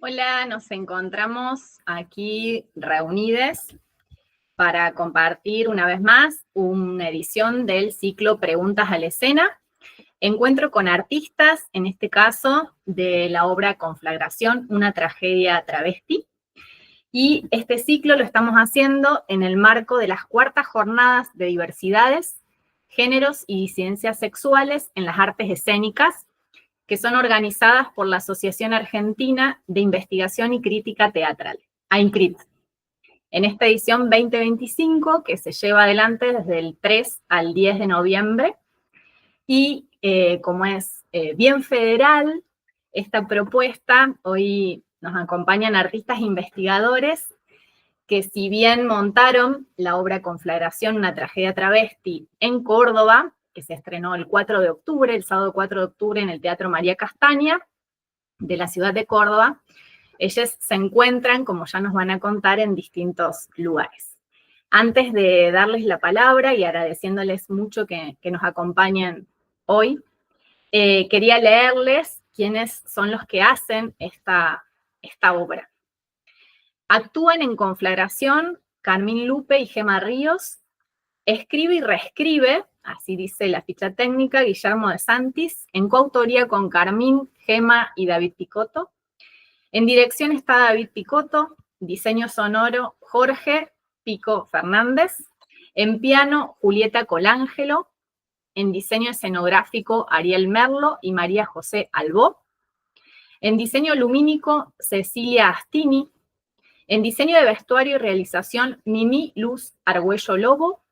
Hola, nos encontramos aquí reunidos para compartir una vez más una edición del ciclo Preguntas a la Escena. Encuentro con artistas, en este caso, de la obra Conflagración, una tragedia travesti. Y este ciclo lo estamos haciendo en el marco de las cuartas jornadas de diversidades, géneros y disidencias sexuales en las artes escénicas, que son organizadas por la Asociación Argentina de Investigación y Crítica Teatral, AINCRIT, en esta edición 2025 que se lleva adelante desde el 3 al 10 de noviembre. Y como es bien federal esta propuesta, hoy nos acompañan artistas investigadores que, si bien montaron la obra Conflagración, una tragedia travesti en Córdoba, que se estrenó el 4 de octubre, el sábado 4 de octubre en el Teatro María Castaña de la ciudad de Córdoba, ellos se encuentran, como ya nos van a contar, en distintos lugares. Antes de darles la palabra y agradeciéndoles mucho que nos acompañen hoy, quería leerles quiénes son los que hacen esta obra. Actúan en Conflagración Carmín Lupe y Gema Ríos. Escribe y reescribe, así dice la ficha técnica, Guillermo de Santis, en coautoría con Carmín, Gema y David Picotto. En dirección está David Picotto, diseño sonoro Jorge Pico Fernández, en piano Julieta Colangelo, en diseño escenográfico Ariel Merlo y María José Albó, en diseño lumínico Cecilia Astini, en diseño de vestuario y realización Mimi Luz Argüello Lobo,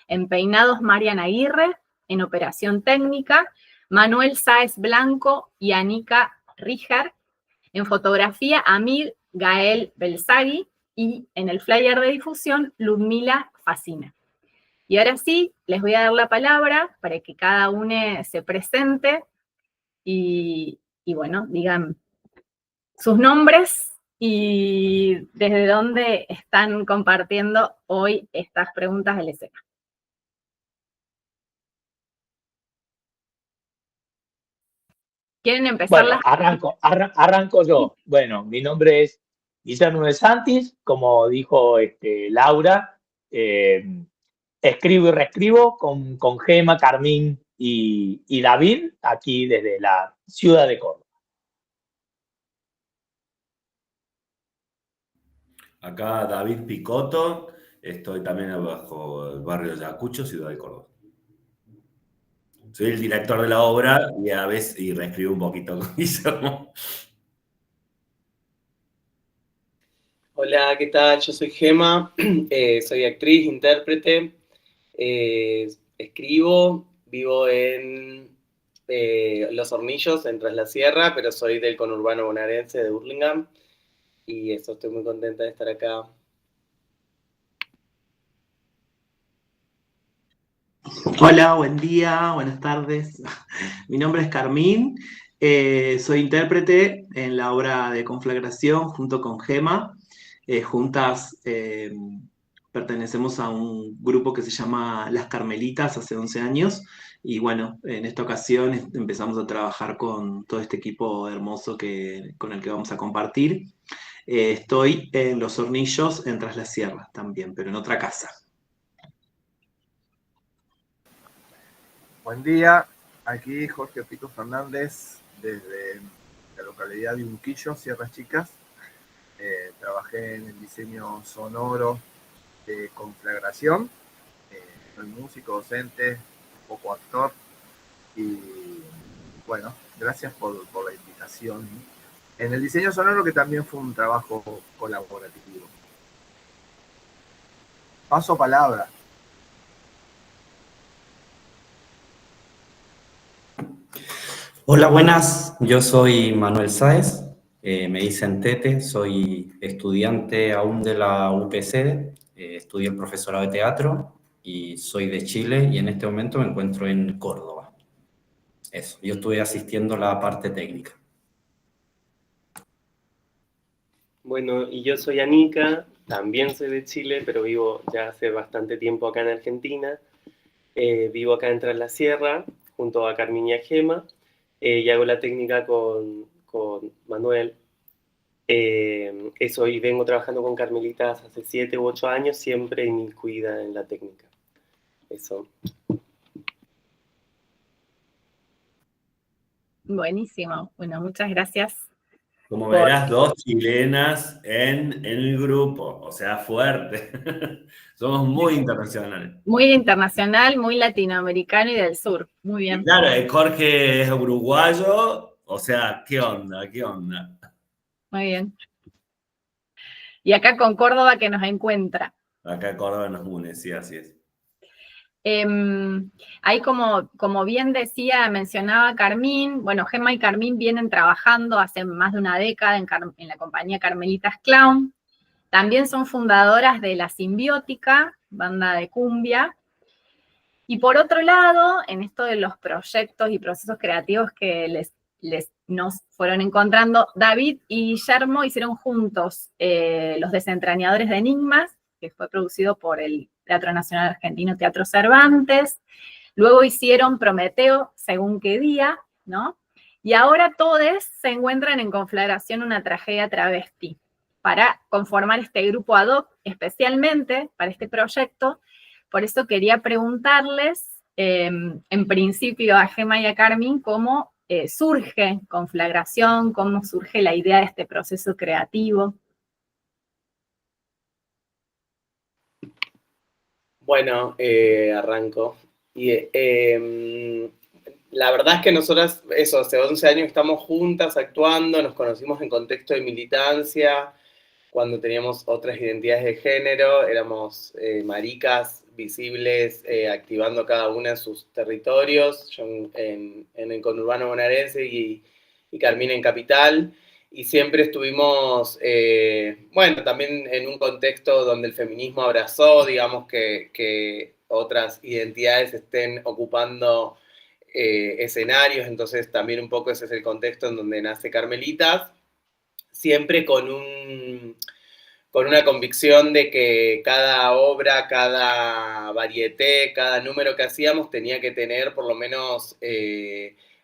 en peinados Marian Aguirre, en operación técnica Manuel Sáez Blanco y Anika Ríjar, en fotografía Amir Gael Belzagui y en el flyer de difusión Ludmila Facina. Y ahora sí, les voy a dar la palabra para que cada uno se presente y bueno, digan sus nombres y desde dónde están compartiendo hoy estas preguntas de la escena. ¿Quieren empezar? Bueno, arranco yo. Bueno, mi nombre es Guillermo de Santis, como dijo Laura, escribo y reescribo con Gema, Carmín y David, aquí desde la ciudad de Córdoba. Acá David Picotto, estoy también bajo el barrio de Ayacucho, ciudad de Córdoba. Soy el director de la obra y a veces reescribo un poquito con Guillermo. Hola, ¿qué tal? Yo soy Gema, soy actriz, intérprete, escribo, vivo en Los Hornillos, en Tras la Sierra, pero soy del conurbano bonaerense de Hurlingham, y eso, estoy muy contenta de estar acá. Hola, buen día, buenas tardes. Mi nombre es Carmín, soy intérprete en la obra de Conflagración junto con Gema. Juntas pertenecemos a un grupo que se llama Las Carmelitas hace 11 años y bueno, en esta ocasión empezamos a trabajar con todo este equipo hermoso con el que vamos a compartir. Estoy en Los Hornillos, en Tras la Sierra también, pero en otra casa. Buen día, aquí Jorge Pico Fernández desde la localidad de Unquillo, Sierras Chicas. Trabajé en el diseño sonoro de Conflagración. Soy músico, docente, un poco actor y bueno, gracias por la invitación. En el diseño sonoro, que también fue un trabajo colaborativo. Paso palabra. Hola, buenas. Yo soy Manuel Sáez, me dicen Tete, soy estudiante aún de la UPC, estudié el profesorado de teatro y soy de Chile y en este momento me encuentro en Córdoba. Eso, yo estuve asistiendo a la parte técnica. Bueno, y yo soy Anika, también soy de Chile, pero vivo ya hace bastante tiempo acá en Argentina. Vivo acá en Tras la Sierra, junto a Carmín y a Gema. Y hago la técnica con Manuel. Eso, y vengo trabajando con Carmelitas hace 7 u 8 años, siempre inmiscuida en la técnica. Eso. Buenísimo. Bueno, muchas gracias. Como Por- verás, 2 chilenas en el grupo, o sea, fuerte. Somos muy internacionales. Muy internacional, muy latinoamericano y del sur. Muy Y bien. claro, Jorge es uruguayo, o sea, ¿qué onda? ¿Qué onda? Muy bien. Y acá con Córdoba que nos encuentra. Acá Córdoba nos une, sí, así es. Ahí como bien decía, mencionaba Carmín, bueno, Gemma y Carmín vienen trabajando hace más de una década en la compañía Carmelitas Clown. También son fundadoras de La Simbiótica, banda de cumbia. Y por otro lado, en esto de los proyectos y procesos creativos que nos fueron encontrando, David y Guillermo hicieron juntos Los Desentrañadores de Enigmas, que fue producido por el Teatro Nacional Argentino, Teatro Cervantes. Luego hicieron Prometeo, según qué día, ¿no? Y ahora todos se encuentran en Conflagración, una tragedia travesti, para conformar este grupo ad hoc, especialmente para este proyecto. Por eso quería preguntarles, en principio a Gemma y a Carmín, cómo surge Conflagración, cómo surge la idea de este proceso creativo. Bueno, arranco. Y, la verdad es que nosotras, eso, hace 11 años estamos juntas actuando, nos conocimos en contexto de militancia, cuando teníamos otras identidades de género, éramos maricas visibles, activando cada una de sus territorios, yo en el conurbano bonaerense y Carmina en Capital, y siempre estuvimos, bueno, también en un contexto donde el feminismo abrazó, digamos, que otras identidades estén ocupando escenarios, entonces también un poco ese es el contexto en donde nace Carmelitas, siempre con una convicción de que cada obra, cada varieté, cada número que hacíamos tenía que tener por lo menos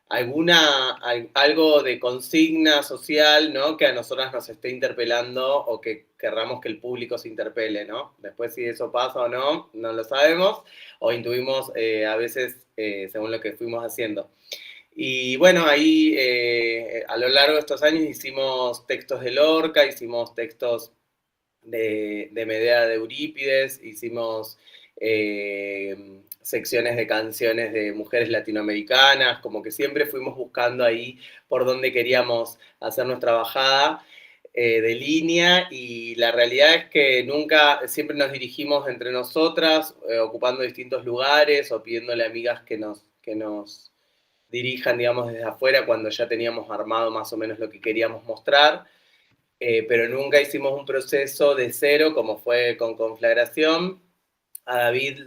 algo de consigna social, ¿no? Que a nosotras nos esté interpelando o que querramos que el público se interpele, ¿no? Después si eso pasa o no, no lo sabemos o intuimos a veces según lo que fuimos haciendo. Y bueno, ahí a lo largo de estos años hicimos textos de Lorca, hicimos textos de Medea de Eurípides, hicimos secciones de canciones de mujeres latinoamericanas, como que siempre fuimos buscando ahí por dónde queríamos hacer nuestra bajada de línea, y la realidad es que siempre nos dirigimos entre nosotras, ocupando distintos lugares o pidiéndole a amigas que nos dirijan, digamos, desde afuera cuando ya teníamos armado más o menos lo que queríamos mostrar. Pero nunca hicimos un proceso de cero como fue con Conflagración. A David,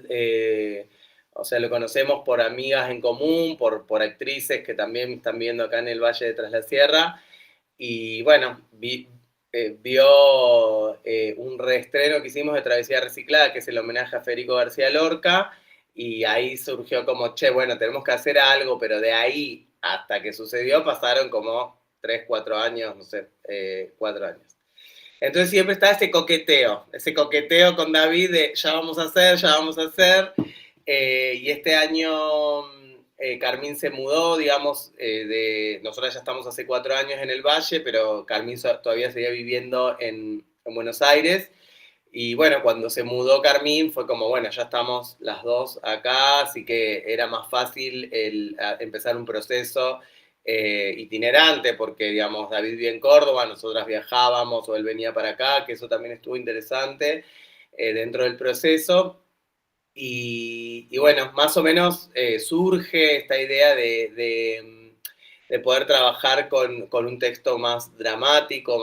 o sea, lo conocemos por amigas en común, por actrices que también están viendo acá en el Valle de Tras la Sierra, y bueno, vio un reestreno que hicimos de Travesía Reciclada, que es el homenaje a Federico García Lorca, y ahí surgió como, che, bueno, tenemos que hacer algo, pero de ahí hasta que sucedió pasaron como 3, 4 años, no sé, 4 años. Entonces siempre está ese coqueteo con David de ya vamos a hacer. Y este año Carmín se mudó, digamos, nosotros ya estamos hace 4 años en el Valle, pero Carmín todavía seguía viviendo en Buenos Aires. Y bueno, cuando se mudó Carmín fue como, bueno, ya estamos las dos acá, así que era más fácil empezar un proceso itinerante, porque, digamos, David vivía en Córdoba, nosotras viajábamos o él venía para acá, que eso también estuvo interesante dentro del proceso. Y bueno, más o menos surge esta idea de poder trabajar con un texto más dramático,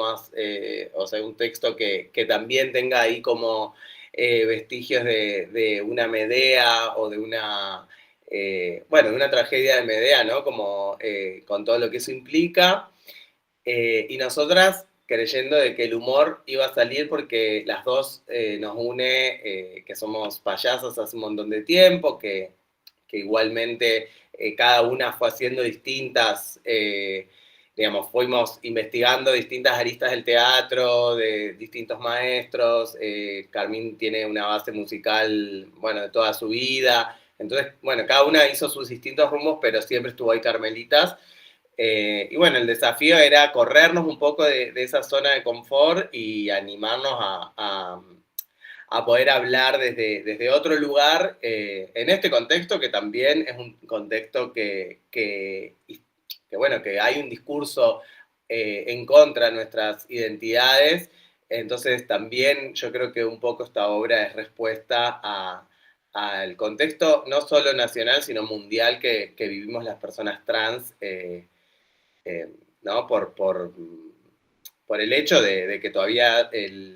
o sea, un texto que también tenga ahí como vestigios de una Medea o de una, bueno, de una tragedia de Medea, ¿no? Como con todo lo que eso implica. Y nosotras creyendo de que el humor iba a salir porque las dos nos une, que somos payasas hace un montón de tiempo, que igualmente cada una fue haciendo distintas digamos, fuimos investigando distintas aristas del teatro, de distintos maestros. Carmín tiene una base musical, bueno, de toda su vida. Entonces, bueno, cada una hizo sus distintos rumbos, pero siempre estuvo ahí Carmelitas. Y bueno, el desafío era corrernos un poco de esa zona de confort y animarnos a poder hablar desde otro lugar, en este contexto que también es un contexto que bueno, que hay un discurso en contra de nuestras identidades. Entonces también yo creo que un poco esta obra es respuesta al contexto no solo nacional, sino mundial que vivimos las personas trans, ¿no? Por el hecho de que todavía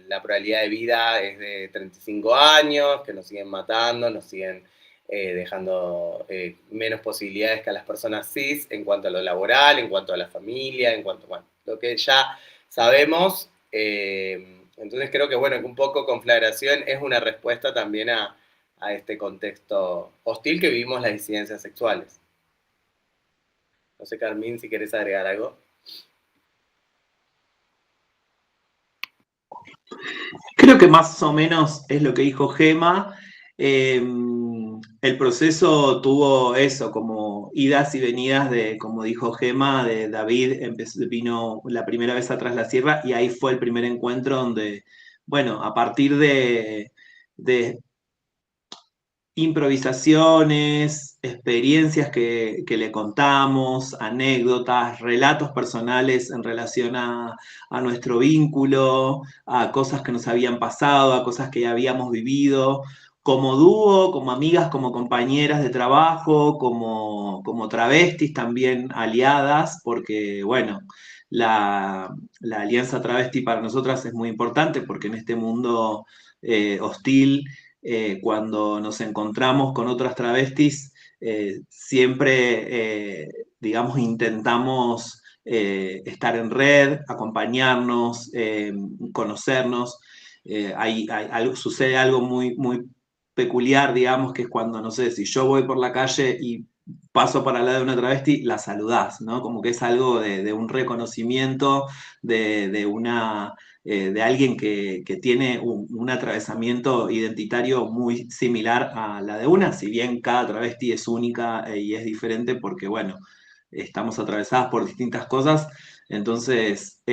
la probabilidad de vida es de 35 años, que nos siguen matando, nos siguen dejando menos posibilidades que a las personas cis en cuanto a lo laboral, en cuanto a la familia, en cuanto a lo que ya sabemos. Entonces creo que, bueno, que un poco Conflagración es una respuesta también a este contexto hostil que vivimos las disidencias sexuales. No sé, Carmín, si querés agregar algo. Creo que más o menos es lo que dijo Gema. El proceso tuvo eso, como idas y venidas de, como dijo Gema, de David vino la primera vez a Tras la Sierra y ahí fue el primer encuentro donde, bueno, a partir de improvisaciones, experiencias que le contamos, anécdotas, relatos personales en relación a nuestro vínculo, a cosas que nos habían pasado, a cosas que ya habíamos vivido, como dúo, como amigas, como compañeras de trabajo, como travestis también aliadas, porque bueno, la alianza travesti para nosotras es muy importante porque en este mundo hostil, cuando nos encontramos con otras travestis, siempre, digamos, intentamos estar en red, acompañarnos, conocernos. Sucede algo muy, muy peculiar, digamos, que es cuando, no sé, si yo voy por la calle y paso para al lado de una travesti, la saludás, ¿no? Como que es algo de un reconocimiento, de alguien que tiene un atravesamiento identitario muy similar a la de una, si bien cada travesti es única y es diferente porque, bueno, estamos atravesadas por distintas cosas. Entonces,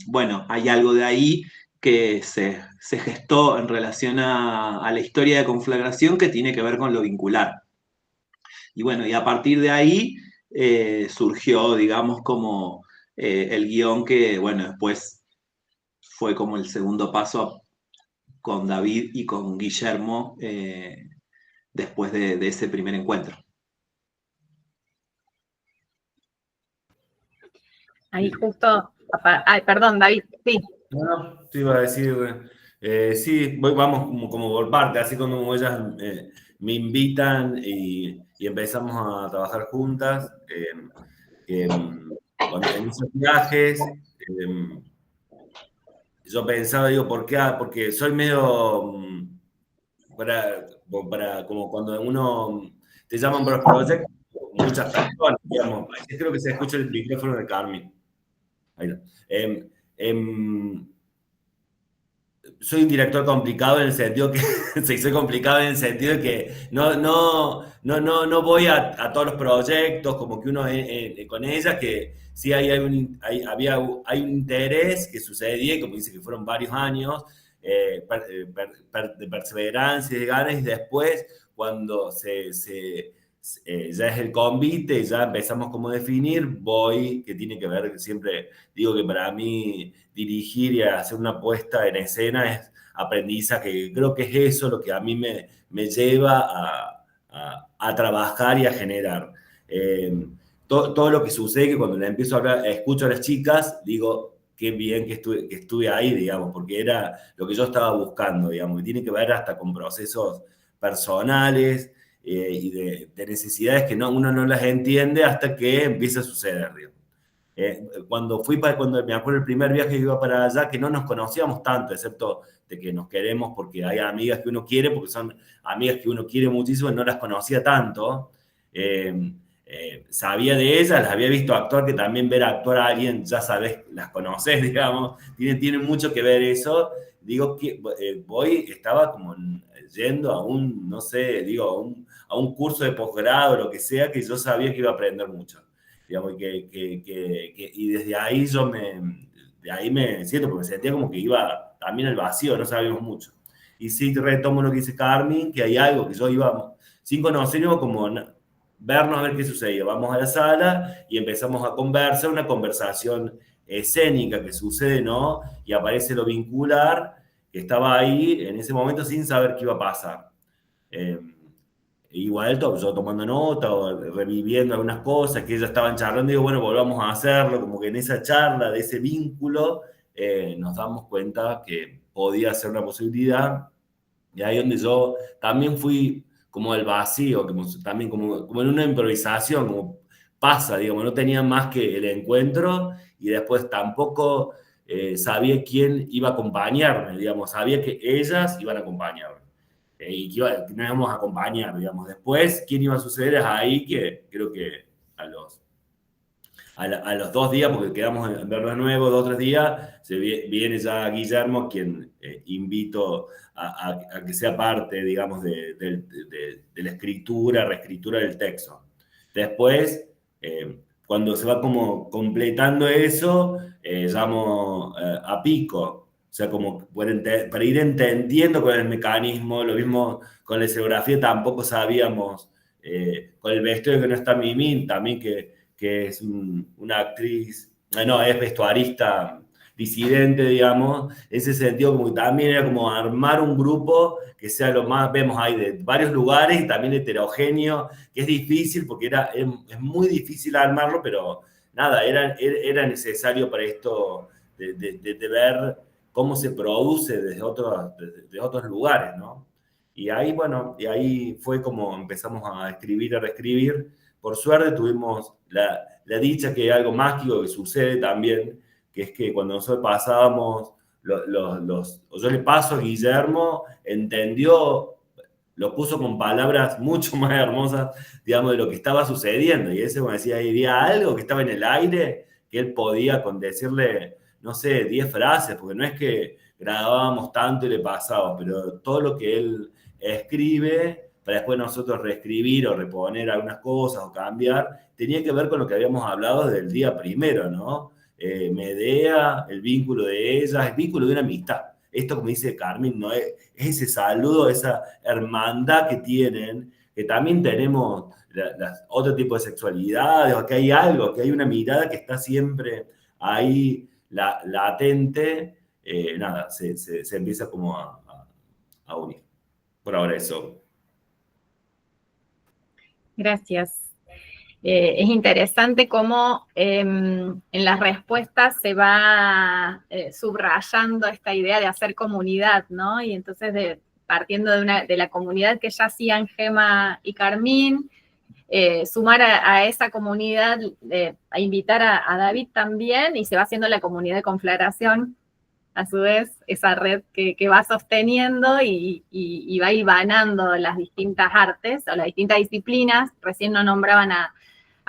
bueno, hay algo de ahí que se gestó en relación a la historia de Conflagración que tiene que ver con lo vincular. Y bueno, y a partir de ahí surgió, digamos, como el guión que, bueno, después fue como el segundo paso con David y con Guillermo después de ese primer encuentro. Ahí justo, ay, perdón, David, sí. No, te iba a decir, sí, vamos como por parte, así como ellas me invitan y empezamos a trabajar juntas. En esos viajes, yo pensaba, digo, ¿por qué? Porque soy medio, como cuando uno te llaman para los proyectos, muchas personas, digamos, creo que se escucha el micrófono de Carmen. Ahí está. Soy un director complicado en el sentido que soy complicado en el sentido de que no voy a todos los proyectos como que uno con ellas, que sí hay un interés que sucedía, como dice que fueron varios años de perseverancia y de ganas, y después cuando ya es el convite, ya empezamos como a definir, que tiene que ver, siempre digo que para mí dirigir y hacer una puesta en escena es aprendizaje, creo que es eso lo que a mí me lleva a trabajar y a generar. Todo lo que sucede, que cuando le empiezo a hablar, escucho a las chicas, digo, qué bien que estuve ahí, digamos, porque era lo que yo estaba buscando, digamos, que tiene que ver hasta con procesos personales, y de necesidades que uno no las entiende hasta que empieza a suceder. Cuando me acuerdo el primer viaje que iba para allá, que no nos conocíamos tanto, excepto de que nos queremos porque hay amigas que uno quiere, porque son amigas que uno quiere muchísimo y no las conocía tanto. sabía de ellas, las había visto actuar, que también ver actuar a alguien, ya sabes, las conoces, digamos, tiene mucho que ver eso. Digo que estaba como yendo a un, no sé, digo, a un curso de posgrado, lo que sea, que yo sabía que iba a aprender mucho. Digamos, y desde ahí de ahí me siento, porque sentía como que iba también al vacío, no sabíamos mucho. Y sí retomo lo que dice Carmen, que hay algo que yo iba, sin conocernos, como vernos a ver qué sucedía. Vamos a la sala y empezamos a conversar, una conversación escénica que sucede, ¿no? Y aparece lo vincular, que estaba ahí en ese momento sin saber qué iba a pasar. Igual yo tomando nota o reviviendo algunas cosas que ellos estaban charlando, digo, bueno, volvamos a hacerlo, como que en esa charla de ese vínculo nos damos cuenta que podía ser una posibilidad, y ahí donde yo también fui como al vacío, también como en una improvisación, como pasa, digamos, no tenía más que el encuentro y después tampoco sabía quién iba a acompañarme, digamos, sabía que ellas iban a acompañarme. Y que nos íbamos a acompañar, digamos. Después, quién iba a suceder es ahí que creo que a los 2 días, porque quedamos en verlo de nuevo, 2 o 3 días, viene ya Guillermo, quien invito a que sea parte, digamos, de la escritura, reescritura del texto. Después, cuando se va como completando eso, llamo a Pico. O sea, como para ir entendiendo cuál es el mecanismo. Lo mismo con la escenografía, tampoco sabíamos, con el vestuario que no está Mimín, también que es una actriz, no, es vestuarista disidente, digamos. En ese sentido, como que también era como armar un grupo que sea lo más, vemos ahí de varios lugares y también heterogéneo, que es difícil porque es muy difícil armarlo, pero nada, era necesario para esto de ver cómo se produce desde otros lugares, ¿no? Y ahí, bueno, y ahí fue como empezamos a escribir, a reescribir. Por suerte tuvimos la dicha que hay algo mágico que sucede también, que es que cuando nosotros pasábamos, o yo le paso a Guillermo, entendió, lo puso con palabras mucho más hermosas, digamos, de lo que estaba sucediendo. Y ese, como decía, había algo que estaba en el aire, que él podía con decirle, no sé, 10 frases, porque no es que grabábamos tanto y le pasábamos, pero todo lo que él escribe, para después nosotros reescribir o reponer algunas cosas o cambiar, tenía que ver con lo que habíamos hablado desde el día primero, ¿no? Medea, el vínculo de ellas, el vínculo de una amistad. Esto, como dice Carmen, ¿no? Es ese saludo, esa hermandad que tienen, que también tenemos otro tipo de sexualidades, o que hay algo, que hay una mirada que está siempre ahí latente, nada, se empieza como a unir. Por ahora eso. Gracias. Es interesante cómo en las respuestas se va subrayando esta idea de hacer comunidad, ¿no? Y entonces partiendo de la comunidad que ya hacían Gema y Carmín, sumar a esa comunidad, a invitar a David también, y se va haciendo la comunidad de conflagración, a su vez, esa red que va sosteniendo y va hilvanando las distintas artes o las distintas disciplinas. Recién no nombraban a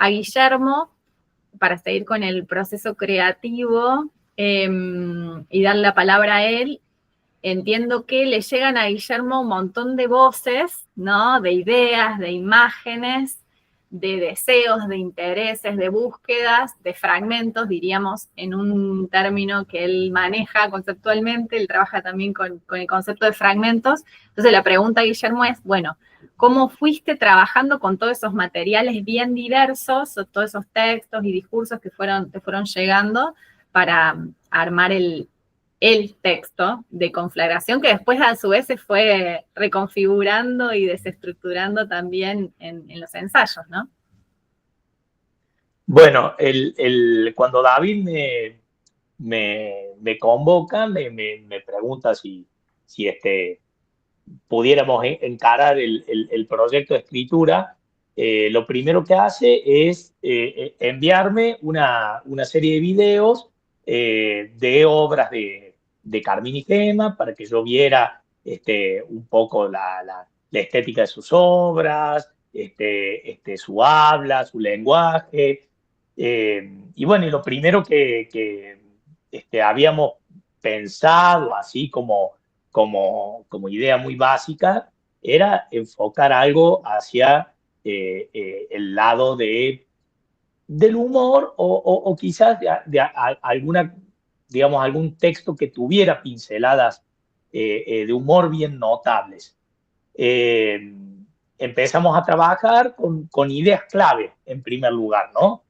Guillermo, para seguir con el proceso creativo y dar la palabra a él. Entiendo que le llegan a Guillermo un montón de voces, ¿no? De ideas, de imágenes, de deseos, de intereses, de búsquedas, de fragmentos, diríamos, en un término que él maneja conceptualmente. Él trabaja también con el concepto de fragmentos. Entonces la pregunta, Guillermo, es, bueno, ¿cómo fuiste trabajando con todos esos materiales bien diversos, o todos esos textos y discursos que te fueron llegando para armar el texto de conflagración, que después a su vez se fue reconfigurando y desestructurando también en los ensayos, ¿no? Bueno, cuando David me convoca, me pregunta si pudiéramos encarar el proyecto de escritura, lo primero que hace es enviarme una serie de videos de obras de Carmín y Gema para que yo viera un poco la estética de sus obras, su habla, su lenguaje. Y bueno, y lo primero que habíamos pensado, así como idea muy básica, era enfocar algo hacia el lado del humor o quizás alguna, digamos, algún texto que tuviera pinceladas de humor bien notables. Eh, Empezamos a trabajar con ideas clave, en primer lugar, ¿no?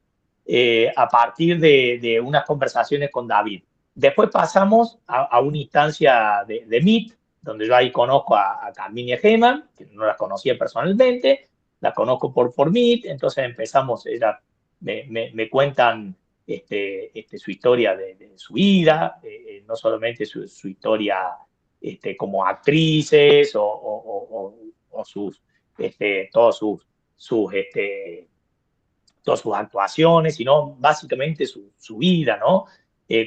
A partir de unas conversaciones con David. Después pasamos a una instancia de Meet, donde yo ahí conozco a Carmín y a Gema, que no las conocía personalmente, las conozco por Meet, entonces empezamos, ellas me cuentan su historia de su vida, no solamente su historia como actrices o todas sus actuaciones, sino básicamente su vida, ¿no?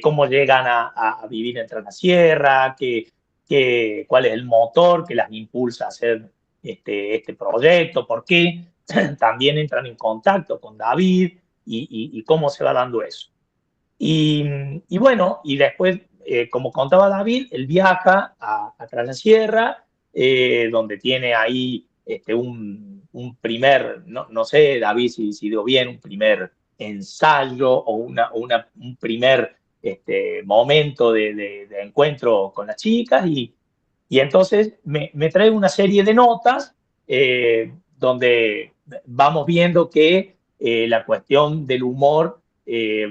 Cómo llegan a vivir en Tranasierra, cuál es el motor que las impulsa a hacer este proyecto, por qué también entran en contacto con David y cómo se va dando eso. Y bueno, y después, como contaba David, él viaja a Tranasierra, donde tiene ahí un primer, no sé, David, si dio bien, un primer ensayo o un primer momento de encuentro con las chicas. Y entonces me trae una serie de notas donde vamos viendo que la cuestión del humor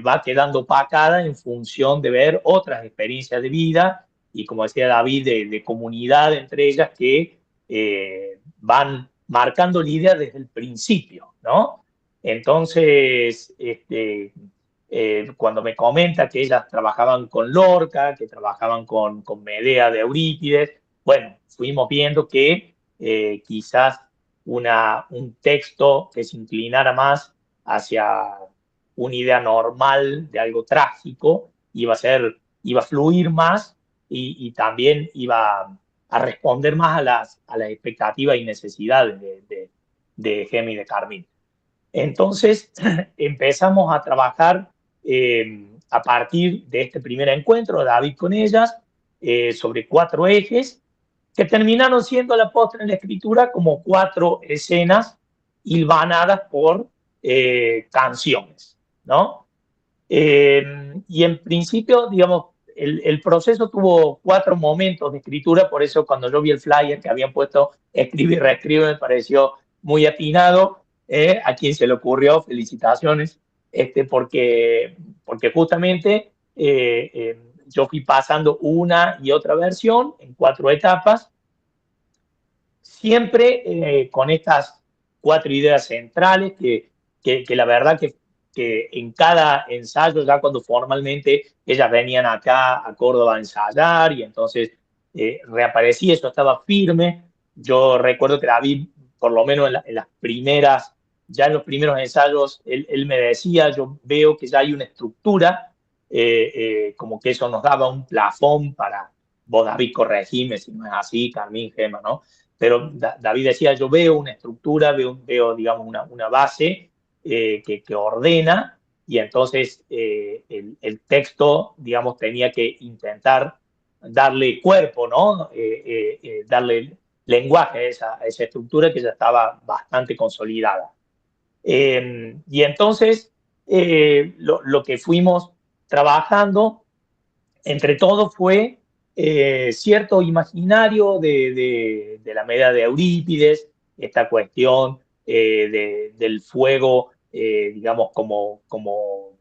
va quedando opacada en función de ver otras experiencias de vida y, como decía David, de comunidad entre ellas que van marcando la idea desde el principio, ¿no? Entonces, cuando me comenta que ellas trabajaban con Lorca, que trabajaban con Medea de Eurípides, bueno, fuimos viendo que quizás un texto que se inclinara más hacia una idea normal de algo trágico iba a fluir más y también iba a responder más a las expectativas y necesidades de Gema y de Carmín. Entonces empezamos a trabajar a partir de este primer encuentro, David con ellas, sobre 4 ejes que terminaron siendo a la postre en la escritura como 4 escenas hilvanadas por canciones, ¿no? Y en principio, digamos, el proceso tuvo 4 momentos de escritura, por eso cuando yo vi el flyer que habían puesto escribe y reescribe me pareció muy atinado. A quien se le ocurrió, felicitaciones, porque justamente yo fui pasando una y otra versión en 4 etapas, siempre con estas 4 ideas centrales que la verdad que en cada ensayo, ya cuando formalmente ellas venían acá a Córdoba a ensayar y entonces reaparecía, eso estaba firme. Yo recuerdo que David, por lo menos en las primeras, ya en los primeros ensayos, él me decía, yo veo que ya hay una estructura, como que eso nos daba un plafón para, vos David corregime si no es así, Carmín, Gema, ¿no? Pero David decía, yo veo una estructura, veo digamos, una base que ordena, y entonces el texto, digamos, tenía que intentar darle cuerpo, ¿no? Darle lenguaje a esa estructura que ya estaba bastante consolidada. Y entonces lo que fuimos trabajando entre todos fue cierto imaginario de la Medea de Eurípides, esta cuestión del fuego, digamos, como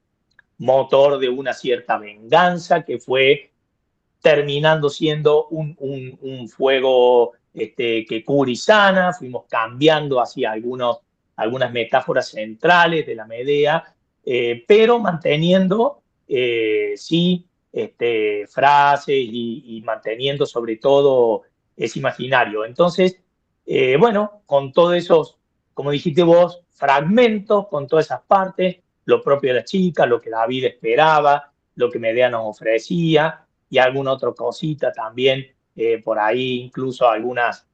motor de una cierta venganza que fue terminando siendo un fuego que cura y sana. Fuimos cambiando hacia algunas metáforas centrales de la Medea, pero manteniendo, sí, frases y manteniendo sobre todo ese imaginario. Entonces, bueno, con todos esos, como dijiste vos, fragmentos, con todas esas partes, lo propio de la chica, lo que David esperaba, lo que Medea nos ofrecía y alguna otra cosita también, por ahí incluso algunas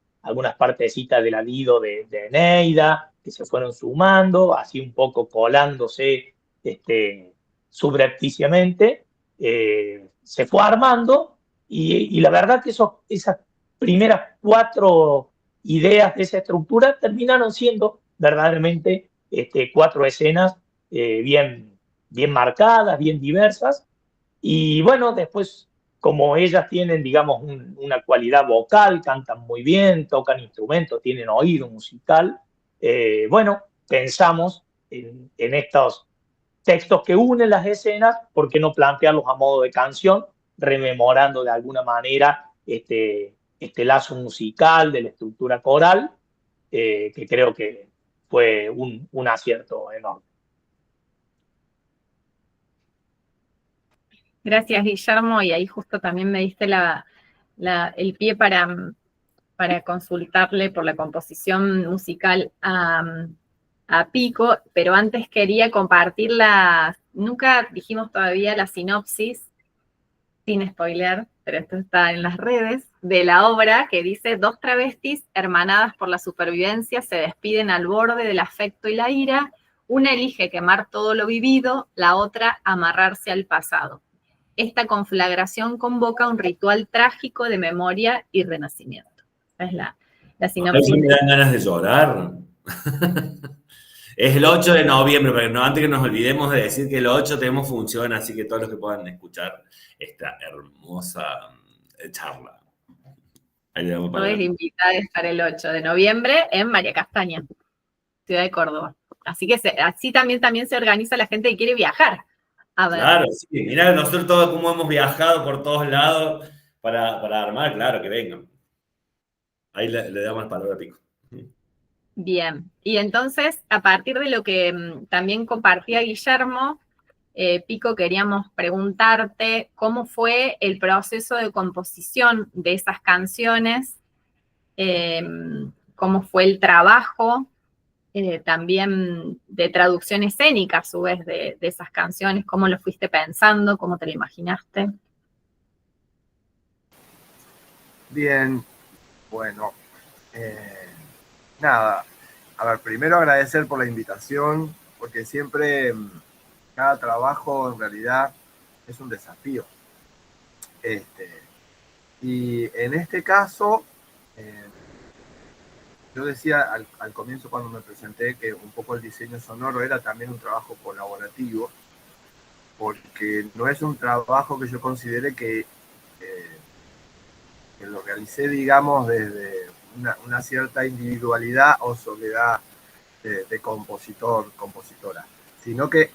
partecitas del Adido de Eneida, que se fueron sumando, así un poco colándose subrepticiamente, se fue armando y la verdad que esas primeras 4 ideas de esa estructura terminaron siendo verdaderamente 4 escenas bien marcadas, bien diversas. Y bueno, después, como ellas tienen, digamos, una cualidad vocal, cantan muy bien, tocan instrumentos, tienen oído musical, bueno, pensamos en estos textos que unen las escenas, ¿por qué no plantearlos a modo de canción, rememorando de alguna manera este lazo musical de la estructura coral, que creo que fue un acierto enorme. Gracias, Guillermo, y ahí justo también me diste el pie para consultarle por la composición musical a Pico, pero antes quería compartir nunca dijimos todavía la sinopsis, sin spoiler, pero esto está en las redes, de la obra que dice: 2 travestis hermanadas por la supervivencia se despiden al borde del afecto y la ira, una elige quemar todo lo vivido, la otra amarrarse al pasado. Esta conflagración convoca un ritual trágico de memoria y renacimiento. Esa es la sinopsis. A mí me dan ganas de llorar. Es el 8 de noviembre, pero no, antes que nos olvidemos de decir que el 8 tenemos función, así que todos los que puedan escuchar esta hermosa charla. Todos invitados para el 8 de noviembre en María Castaña, ciudad de Córdoba. Así que así también se organiza la gente que quiere viajar. A ver. Claro, sí. Mirá nosotros todos cómo hemos viajado por todos lados para armar, claro, que vengan. Ahí le damos palabra a Pico. Bien, y entonces, a partir de lo que también compartía Guillermo, Pico, queríamos preguntarte cómo fue el proceso de composición de esas canciones, cómo fue el trabajo, también de traducción escénica, a su vez, de esas canciones, cómo lo fuiste pensando, cómo te lo imaginaste. Bien, bueno, nada, a ver, primero agradecer por la invitación, porque siempre cada trabajo en realidad es un desafío. Y en este caso, yo decía al comienzo cuando me presenté que un poco el diseño sonoro era también un trabajo colaborativo, porque no es un trabajo que yo considere que lo realicé, digamos, desde una cierta individualidad o soledad de compositor, compositora, sino que,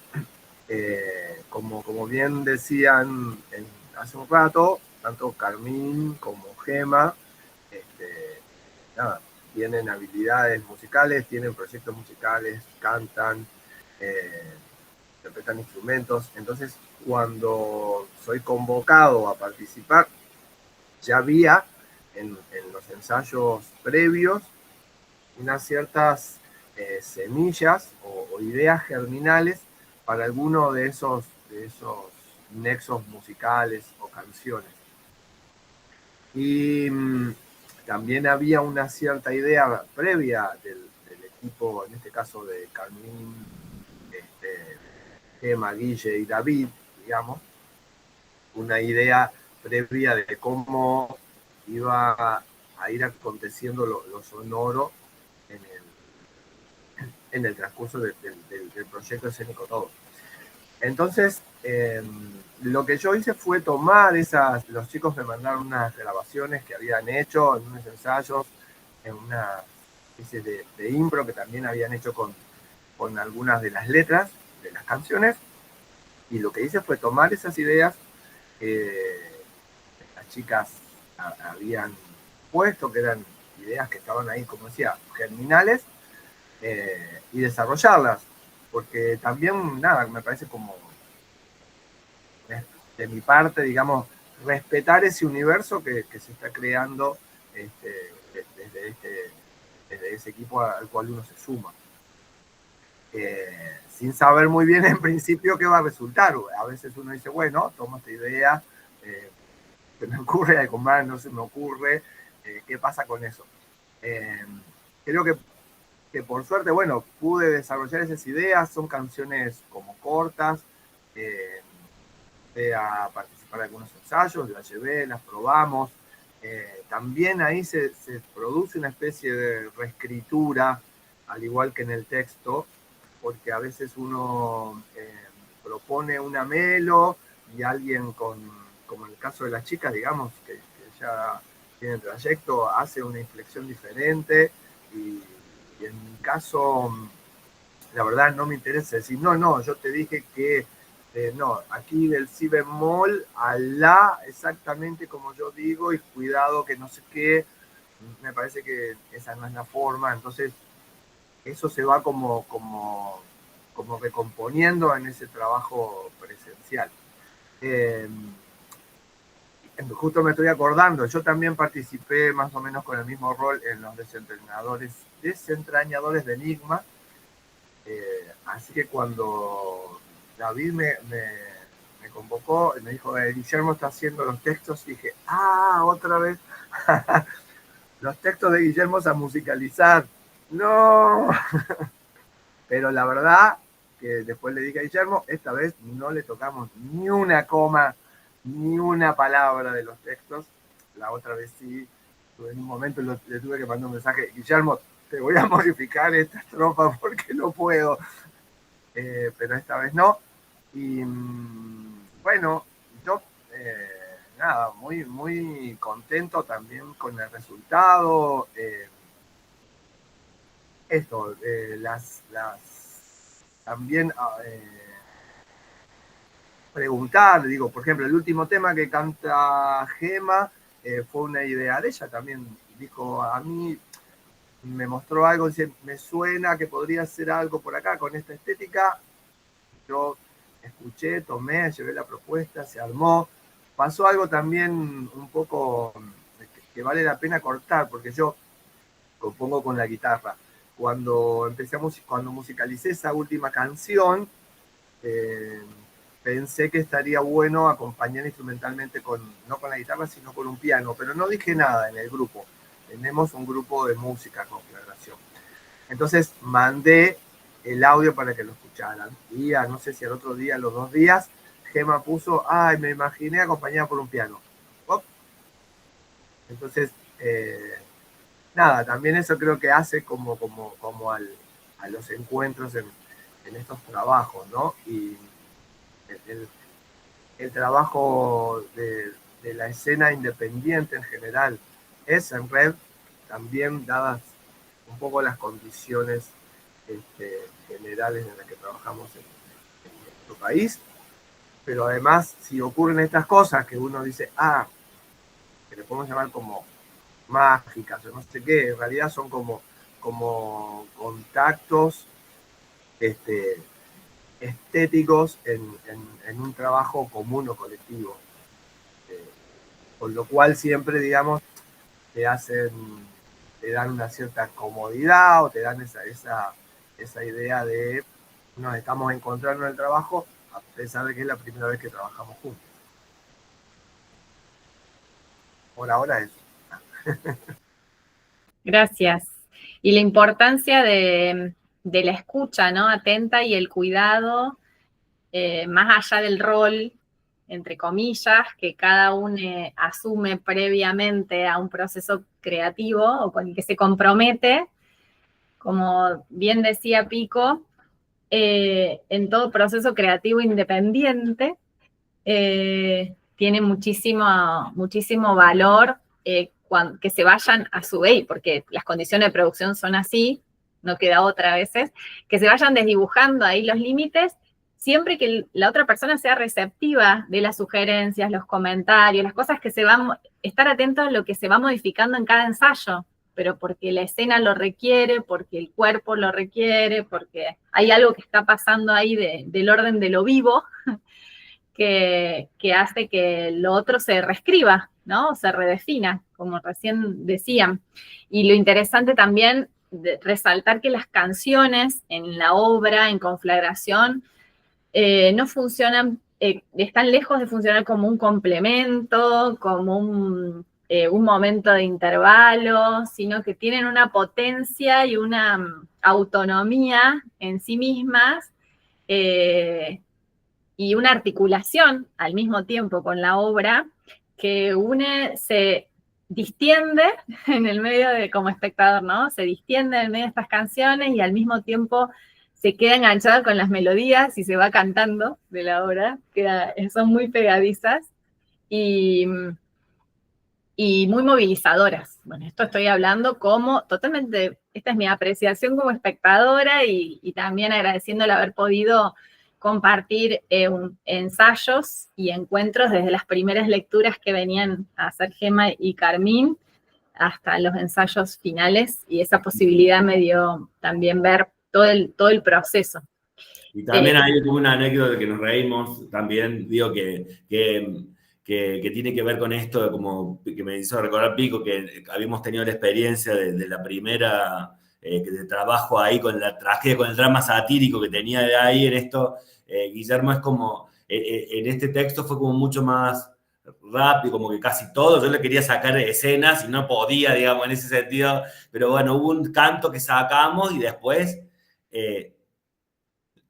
como bien decían hace un rato, tanto Carmín como Gema, tienen habilidades musicales, tienen proyectos musicales, cantan, interpretan instrumentos. Entonces, cuando soy convocado a participar, ya había en los ensayos previos unas ciertas semillas o ideas germinales para alguno de esos nexos musicales o canciones. Y también había una cierta idea previa del equipo, en este caso de Carmín, Gema, Guille y David, digamos, una idea previa de cómo iba a ir aconteciendo lo sonoro en el transcurso del proyecto escénico todo. Entonces, lo que yo hice fue tomar los chicos me mandaron unas grabaciones que habían hecho en unos ensayos, en una especie de impro que también habían hecho con algunas de las letras de las canciones, y lo que hice fue tomar esas ideas las chicas habían puesto, que eran ideas que estaban ahí, como decía, germinales, y desarrollarlas, porque también, nada, me parece como, de mi parte, digamos, respetar ese universo que se está creando desde ese equipo al cual uno se suma. Sin saber muy bien en principio qué va a resultar. A veces uno dice, bueno, tomo esta idea, se me ocurre algo más, no se me ocurre, ¿qué pasa con eso? Creo que que por suerte, bueno, pude desarrollar esas ideas, son canciones como cortas, a participar en algunos ensayos, las llevé, las probamos. También ahí se produce una especie de reescritura, al igual que en el texto, porque a veces uno propone una melo y alguien como en el caso de las chicas, digamos, que ya tienen trayecto, hace una inflexión diferente y en mi caso, la verdad no me interesa decir, no, yo te dije que no, aquí del si bemol a la exactamente como yo digo y cuidado que no sé qué, me parece que esa no es la forma, entonces eso se va como recomponiendo en ese trabajo presencial. Justo me estoy acordando, yo también participé más o menos con el mismo rol en los desentrañadores de Enigma, así que cuando David me convocó y me dijo, Guillermo está haciendo los textos, y dije, otra vez, los textos de Guillermo a musicalizar, no, pero la verdad que después le dije a Guillermo, esta vez no le tocamos ni una coma, ni una palabra de los textos, la otra vez sí, en un momento le tuve que mandar un mensaje, Guillermo, te voy a modificar esta estrofa porque no puedo, pero esta vez no, y bueno, yo nada, muy, muy contento también con el resultado, también preguntar, digo, por ejemplo, el último tema que canta Gema fue una idea de ella también, dijo, a mí me mostró algo, dice, me suena que podría ser algo por acá con esta estética, yo escuché, tomé, llevé la propuesta, se armó, pasó algo también un poco que vale la pena cortar, porque yo compongo con la guitarra. Cuando cuando musicalicé esa última canción, pensé que estaría bueno acompañar instrumentalmente no con la guitarra, sino con un piano, pero no dije nada en el grupo. Tenemos un grupo de música con Conflagración. Entonces mandé el audio para que lo escucharan. Y no sé si al otro día, los 2 días, Gema puso, me imaginé acompañada por un piano. ¡Oh! Entonces, nada, también eso creo que hace como a los encuentros en estos trabajos, ¿no? Y el trabajo de la escena independiente en general es en red, también dadas un poco las condiciones generales en las que trabajamos en nuestro país, pero además si ocurren estas cosas que uno dice, que le podemos llamar como mágicas o no sé qué, en realidad son como contactos estéticos en un trabajo común o colectivo, con lo cual siempre, digamos, te dan una cierta comodidad o te dan esa idea de nos estamos encontrando en el trabajo a pesar de que es la primera vez que trabajamos juntos. Por ahora eso. Gracias. Y la importancia de la escucha, ¿no? Atenta y el cuidado, más allá del rol, entre comillas, que cada uno asume previamente a un proceso creativo o con el que se compromete, como bien decía Pico, en todo proceso creativo independiente tiene muchísimo valor que se vayan a su vez, porque las condiciones de producción son así, no queda otra a veces, que se vayan desdibujando ahí los límites, siempre que la otra persona sea receptiva de las sugerencias, los comentarios, las cosas que estar atentos a lo que se va modificando en cada ensayo, pero porque la escena lo requiere, porque el cuerpo lo requiere, porque hay algo que está pasando ahí del orden de lo vivo, que hace que lo otro se reescriba, ¿no? O se redefina, como recién decían. Y lo interesante también de resaltar que las canciones en la obra, en Conflagración, no funcionan, están lejos de funcionar como un complemento, como un momento de intervalo, sino que tienen una potencia y una autonomía en sí mismas, y una articulación al mismo tiempo con la obra que se distiende en el medio como espectador, ¿no? Se distiende en el medio de estas canciones y al mismo tiempo se queda enganchado con las melodías y se va cantando de la obra, son muy pegadizas y muy movilizadoras. Bueno, esto estoy hablando como totalmente, esta es mi apreciación como espectadora y también agradeciendo el haber podido compartir ensayos y encuentros desde las primeras lecturas que venían a hacer Gema y Carmín hasta los ensayos finales, y esa posibilidad me dio también ver todo el proceso. Y también hay una anécdota que nos reímos, también digo que tiene que ver con esto, como que me hizo recordar Pico, que habíamos tenido la experiencia de la primera de trabajo ahí con la tragedia, con el drama satírico que tenía de ahí en esto. Guillermo es como, en este texto fue como mucho más rápido, como que casi todo, yo le quería sacar escenas y no podía, digamos, en ese sentido, pero bueno, hubo un canto que sacamos y después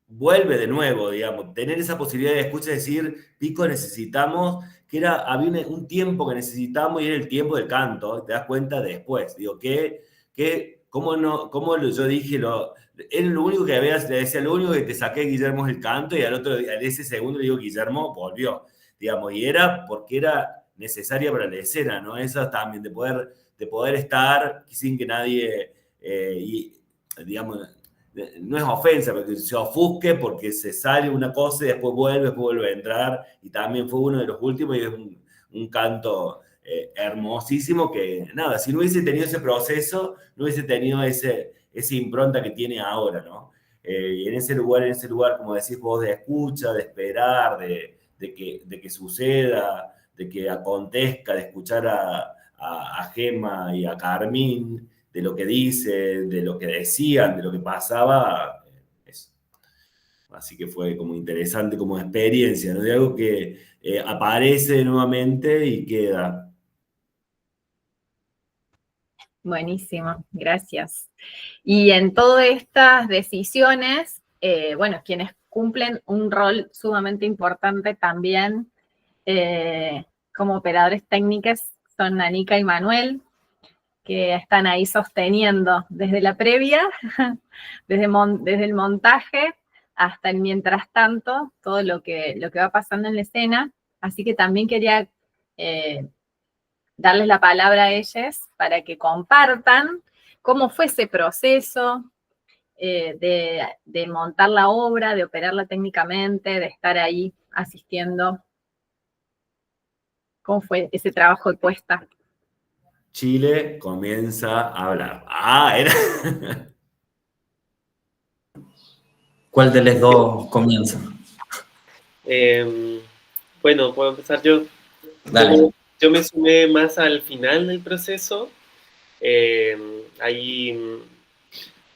vuelve de nuevo, digamos, tener esa posibilidad de escuchar, decir, Pico, necesitamos, había un tiempo que necesitamos y era el tiempo del canto, te das cuenta después, digo, cómo yo dije, era lo único que le decía, lo único que te saqué, Guillermo, es el canto, y al ese segundo le digo, Guillermo volvió, digamos, y era porque era necesaria para la escena, ¿no? Eso también, de poder estar sin que nadie, digamos, no es ofensa, porque se ofusque porque se sale una cosa y después vuelve a entrar, y también fue uno de los últimos y es un canto hermosísimo que, nada, si no hubiese tenido ese proceso, no hubiese tenido esa impronta que tiene ahora, ¿no? Y en ese lugar, como decís vos, de escucha, de esperar, de que suceda, de que acontezca, de escuchar a Gema y a Carmín, de lo que dice, de lo que decían, de lo que pasaba. Eso. Así que fue como interesante como experiencia, ¿no? De algo que aparece nuevamente y queda. Buenísimo, gracias. Y en todas estas decisiones, bueno, quienes cumplen un rol sumamente importante también como operadores técnicos son Anika y Manuel, que están ahí sosteniendo desde la previa, desde el montaje hasta el mientras tanto, todo lo que va pasando en la escena. Así que también quería darles la palabra a ellos para que compartan cómo fue ese proceso de montar la obra, de operarla técnicamente, de estar ahí asistiendo. ¿Cómo fue ese trabajo de puesta? Chile comienza a hablar. Era. ¿Cuál de los dos comienza? Bueno, puedo empezar yo. Dale. Yo me sumé más al final del proceso. Ahí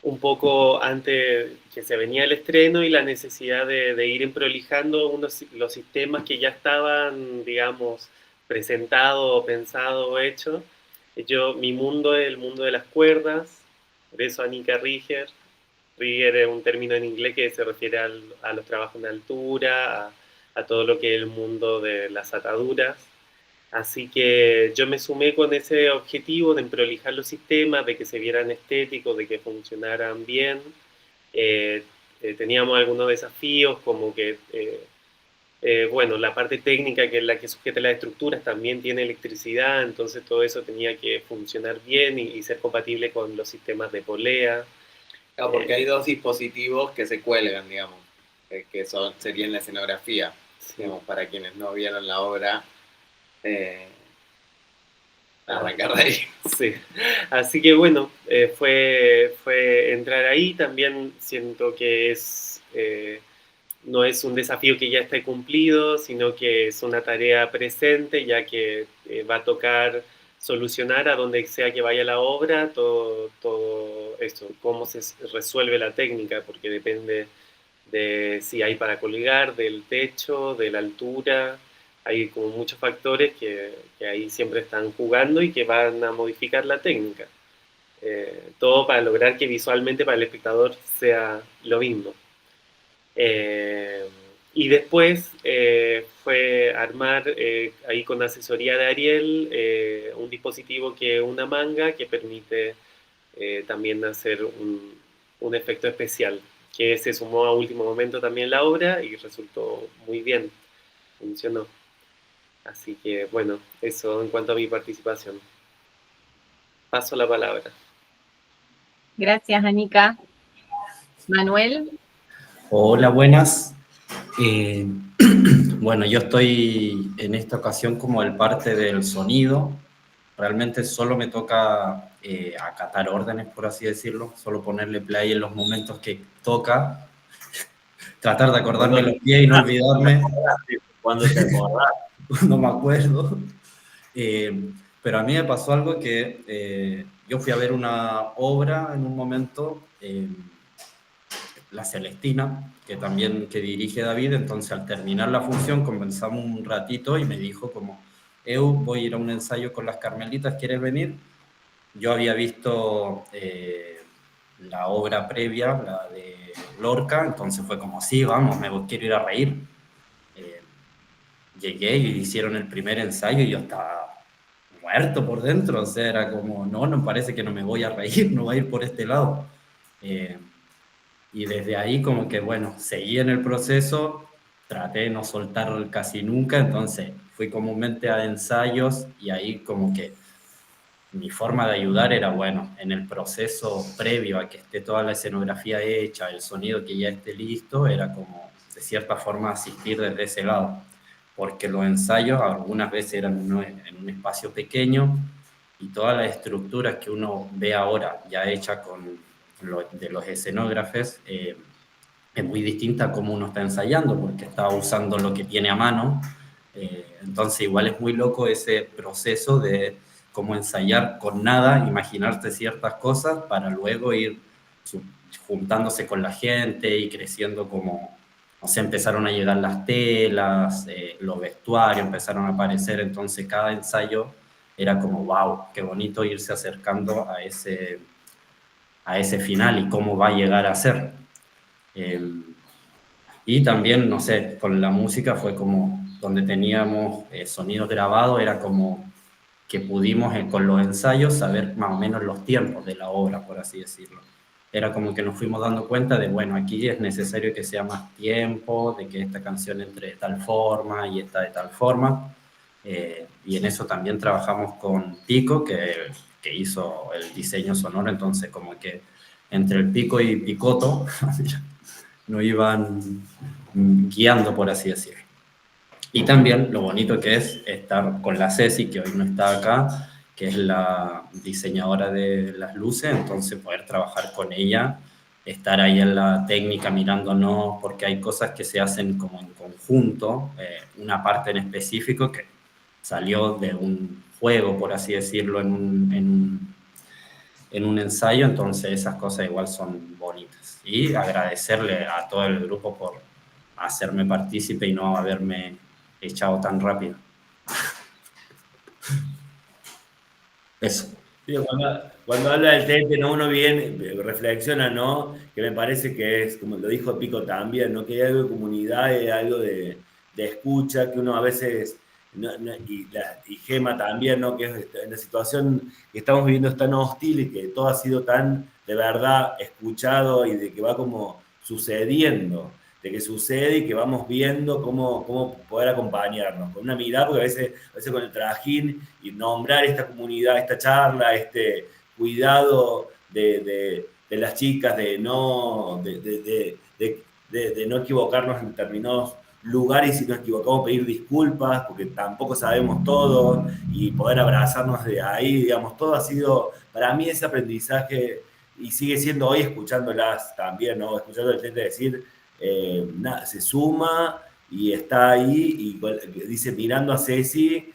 un poco antes que se venía el estreno y la necesidad de ir prolijando los sistemas que ya estaban, digamos, presentados, pensados, hechos. Mi mundo es el mundo de las cuerdas, por eso Anika Rieger. Rieger es un término en inglés que se refiere a los trabajos en altura, a todo lo que es el mundo de las ataduras. Así que yo me sumé con ese objetivo de prolijar los sistemas, de que se vieran estéticos, de que funcionaran bien. Teníamos algunos desafíos, como que, bueno, la parte técnica, que es la que sujeta las estructuras, también tiene electricidad, entonces todo eso tenía que funcionar bien y ser compatible con los sistemas de polea. Claro, porque hay dos dispositivos que se cuelgan, digamos, que serían la escenografía, Sí. Digamos, para quienes no vieron la obra. Arrancar de ahí. Sí, así que bueno, fue entrar ahí. También siento que no es un desafío que ya esté cumplido, sino que es una tarea presente, ya que va a tocar solucionar a donde sea que vaya la obra todo esto, cómo se resuelve la técnica, porque depende de si hay para colgar, del techo, de la altura, hay como muchos factores que ahí siempre están jugando y que van a modificar la técnica. Todo para lograr que visualmente para el espectador sea lo mismo. Y después fue armar ahí con asesoría de Ariel un dispositivo que es una manga que permite también hacer un efecto especial, que se sumó a último momento también la obra y resultó muy bien, funcionó. Así que bueno, eso en cuanto a mi participación. Paso la palabra. Gracias, Anika. Manuel. Hola, buenas. Bueno, yo estoy en esta ocasión como el parte del sonido. Realmente solo me toca acatar órdenes, por así decirlo, solo ponerle play en los momentos que toca, tratar de acordarme los pies y no olvidarme. Cuando te acordás. No me acuerdo. Pero a mí me pasó algo que yo fui a ver una obra en un momento, La Celestina, que dirige David. Entonces al terminar la función conversamos un ratito y me dijo como, voy a ir a un ensayo con las Carmelitas, ¿quieres venir? Yo había visto la obra previa, la de Lorca, entonces fue como, sí, vamos, quiero ir a reír. Llegué y hicieron el primer ensayo y yo estaba muerto por dentro, o sea, era como, no parece que no me voy a reír, no va a ir por este lado. Y desde ahí como que, bueno, seguí en el proceso, traté de no soltar casi nunca, entonces fui comúnmente a ensayos y ahí como que mi forma de ayudar era, bueno, en el proceso previo a que esté toda la escenografía hecha, el sonido que ya esté listo, era como, de cierta forma, asistir desde ese lado. Porque los ensayos algunas veces eran en un espacio pequeño y todas las estructuras que uno ve ahora ya hechas de los escenógrafos es muy distinta a cómo uno está ensayando, porque está usando lo que tiene a mano. Entonces igual es muy loco ese proceso de cómo ensayar con nada, imaginarte ciertas cosas para luego ir juntándose con la gente y creciendo como, o sea, empezaron a llegar las telas, los vestuarios empezaron a aparecer, entonces cada ensayo era como, wow, qué bonito irse acercando a ese final y cómo va a llegar a ser. Y también, no sé, con la música fue como, donde teníamos sonidos grabados, era como que pudimos con los ensayos saber más o menos los tiempos de la obra, por así decirlo. Era como que nos fuimos dando cuenta de, bueno, aquí es necesario que sea más tiempo, de que esta canción entre de tal forma y esta de tal forma. Y en eso también trabajamos con Pico, que hizo el diseño sonoro, entonces como que entre el Pico y Picoto nos iban guiando, por así decirlo. Y también lo bonito que es estar con la Ceci, que hoy no está acá, que es la diseñadora de las luces, entonces poder trabajar con ella, estar ahí en la técnica mirándonos, porque hay cosas que se hacen como en conjunto, una parte en específico que salió de un juego, por así decirlo, en un ensayo, entonces esas cosas igual son bonitas. Y agradecerle a todo el grupo por hacerme partícipe y no haberme echado tan rápido. Eso. Sí, cuando habla del Tete, ¿no? Uno bien reflexiona, ¿no? Que me parece que es, como lo dijo Pico también, ¿no? Que hay algo de comunidad, hay algo de escucha, que uno a veces, y Gema también, ¿no? Que es en la situación que estamos viviendo es tan hostil y que todo ha sido tan de verdad escuchado y de que va como sucediendo, de que sucede y que vamos viendo cómo poder acompañarnos, con una mirada, porque a veces con el trajín y nombrar esta comunidad, esta charla, este cuidado de las chicas, de no equivocarnos en determinados lugares, y si nos equivocamos pedir disculpas, porque tampoco sabemos todo, y poder abrazarnos de ahí, digamos, todo ha sido, para mí ese aprendizaje, y sigue siendo hoy escuchándolas también, ¿no? Escuchando el Tete decir, se suma y está ahí, y dice, mirando a Ceci,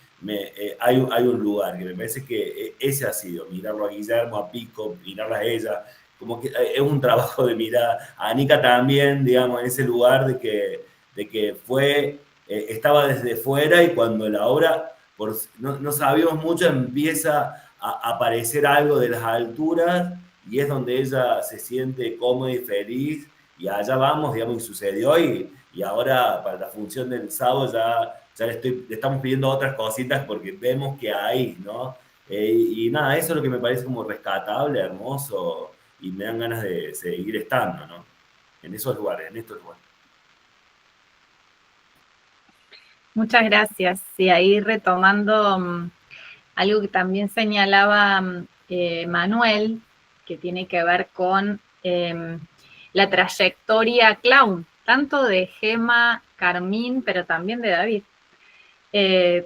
hay un lugar, que me parece que ese ha sido, mirarlo a Guillermo, a Pico, mirarla a ella, como que es un trabajo de mirar, a Anika también, digamos, en ese lugar de que fue estaba desde fuera y cuando la obra, no sabíamos mucho, empieza a aparecer algo de las alturas y es donde ella se siente cómoda y feliz y allá vamos, digamos, y sucedió y ahora para la función del sábado ya le estamos pidiendo otras cositas porque vemos que hay, ¿no? Y nada, eso es lo que me parece como rescatable, hermoso y me dan ganas de seguir estando, ¿no? En esos lugares, en estos lugares. Muchas gracias. Sí, ahí retomando algo que también señalaba Manuel, que tiene que ver con la trayectoria clown, tanto de Gema, Carmín, pero también de David.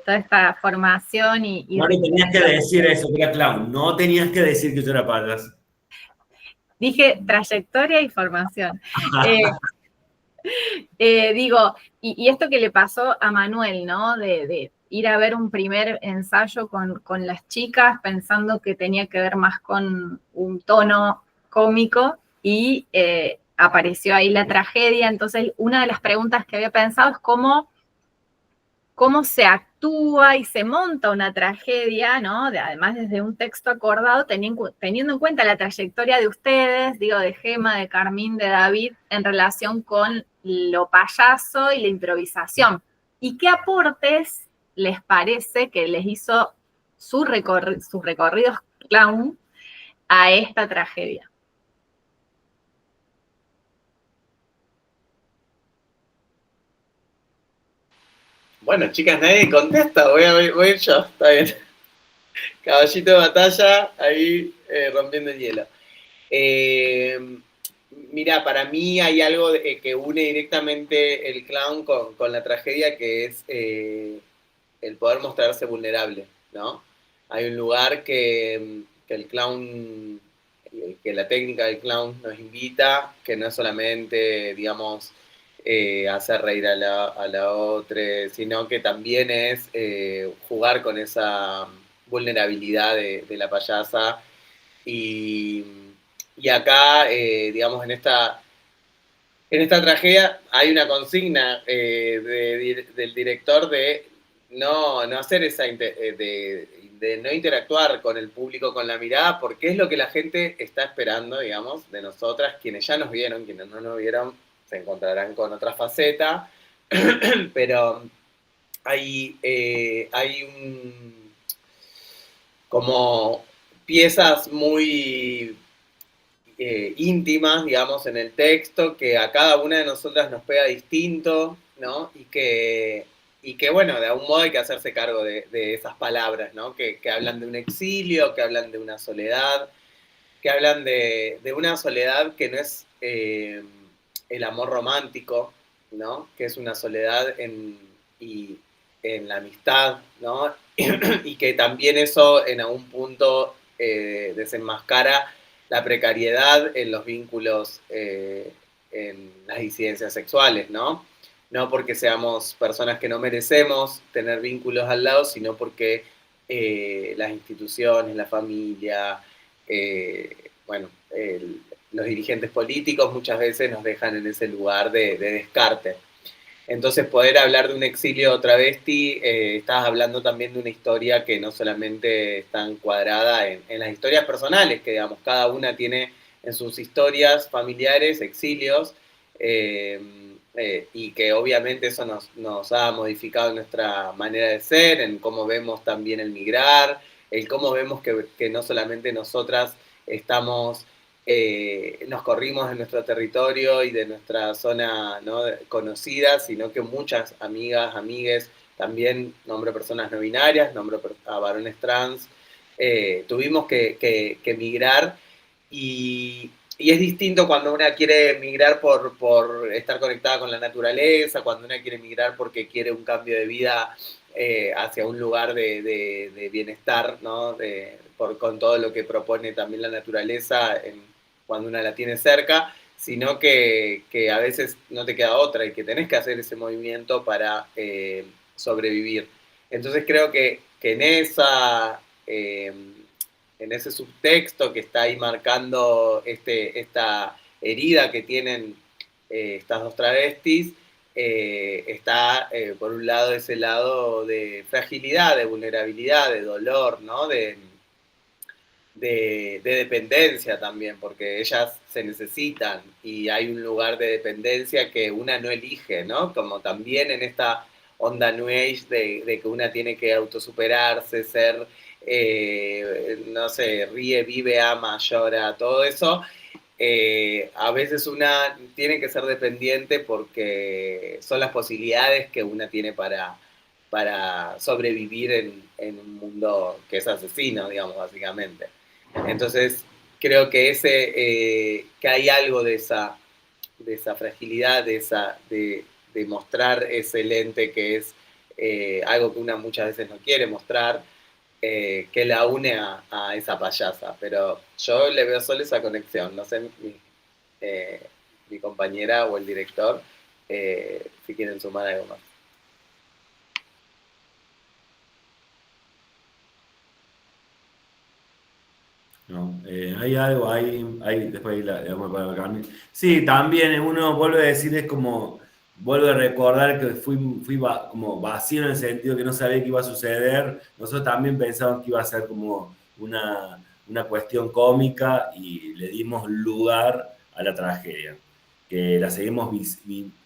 Toda esta formación y no tenías que decir eso, que era clown. No tenías que decir que yo era payaso. Dije trayectoria y formación. Digo, y esto que le pasó a Manuel, ¿no? De ir a ver un primer ensayo con las chicas pensando que tenía que ver más con un tono cómico y apareció ahí la tragedia. Entonces, una de las preguntas que había pensado es cómo se actúa y se monta una tragedia, ¿no? Además desde un texto acordado, teniendo en cuenta la trayectoria de ustedes, digo, de Gema, de Carmín, de David, en relación con lo payaso y la improvisación. ¿Y qué aportes les parece que les hizo sus recorridos clown a esta tragedia? Bueno, chicas, nadie contesta, voy a ir yo, está bien. Caballito de batalla, ahí rompiendo el hielo. Mira, para mí hay algo que une directamente el clown con la tragedia, que es el poder mostrarse vulnerable, ¿no? Hay un lugar que el clown, que la técnica del clown nos invita, que no es solamente, digamos, hacer reír a la otra, sino que también es jugar con esa vulnerabilidad de la payasa. Y acá, digamos, en esta tragedia hay una consigna del director de no hacer esa, de no interactuar con el público con la mirada, porque es lo que la gente está esperando, digamos, de nosotras. Quienes ya nos vieron, quienes no nos vieron, se encontrarán con otra faceta, pero hay como piezas muy íntimas, digamos, en el texto, que a cada una de nosotras nos pega distinto, ¿no? Y que bueno, de algún modo hay que hacerse cargo de esas palabras, ¿no? Que hablan de un exilio, que hablan de una soledad, que hablan de una soledad que no es el amor romántico, ¿no? Que es una soledad en la amistad, ¿no? Y que también eso en algún punto desenmascara la precariedad en los vínculos, en las disidencias sexuales, ¿no? No porque seamos personas que no merecemos tener vínculos al lado, sino porque las instituciones, la familia, los dirigentes políticos muchas veces nos dejan en ese lugar de descarte. Entonces, poder hablar de un exilio travesti, estás hablando también de una historia que no solamente está encuadrada en las historias personales, que digamos, cada una tiene en sus historias familiares exilios, y que obviamente eso nos ha modificado nuestra manera de ser, en cómo vemos también el migrar, el cómo vemos que no solamente nosotras estamos... nos corrimos de nuestro territorio y de nuestra zona, ¿no?, conocida, sino que muchas amigas, amigues, también nombro personas no binarias, nombro a varones trans, tuvimos que migrar y es distinto cuando una quiere migrar por estar conectada con la naturaleza, cuando una quiere migrar porque quiere un cambio de vida hacia un lugar de bienestar, ¿no? Con todo lo que propone también la naturaleza cuando una la tiene cerca, sino que a veces no te queda otra y que tenés que hacer ese movimiento para sobrevivir. Entonces creo que en ese subtexto que está ahí marcando esta herida que tienen estas dos travestis, está, por un lado, ese lado de fragilidad, de vulnerabilidad, de dolor, ¿no? De dependencia también, porque ellas se necesitan y hay un lugar de dependencia que una no elige, ¿no? Como también en esta onda New Age de que una tiene que autosuperarse, ser, no sé, ríe, vive, ama, llora, todo eso. A veces una tiene que ser dependiente porque son las posibilidades que una tiene para sobrevivir en un mundo que es asesino, digamos, básicamente. Entonces, creo que que hay algo de esa fragilidad, de mostrar ese lente que es algo que una muchas veces no quiere mostrar, que la une a esa payasa. Pero yo le veo solo esa conexión. No sé, mi compañera o el director, si quieren sumar algo más. No, hay algo, después le damos para Carmen. Sí, también uno vuelve a decir, es como, vuelve a recordar que fui como vacío en el sentido que no sabía qué iba a suceder. Nosotros también pensamos que iba a ser como una cuestión cómica y le dimos lugar a la tragedia, que la seguimos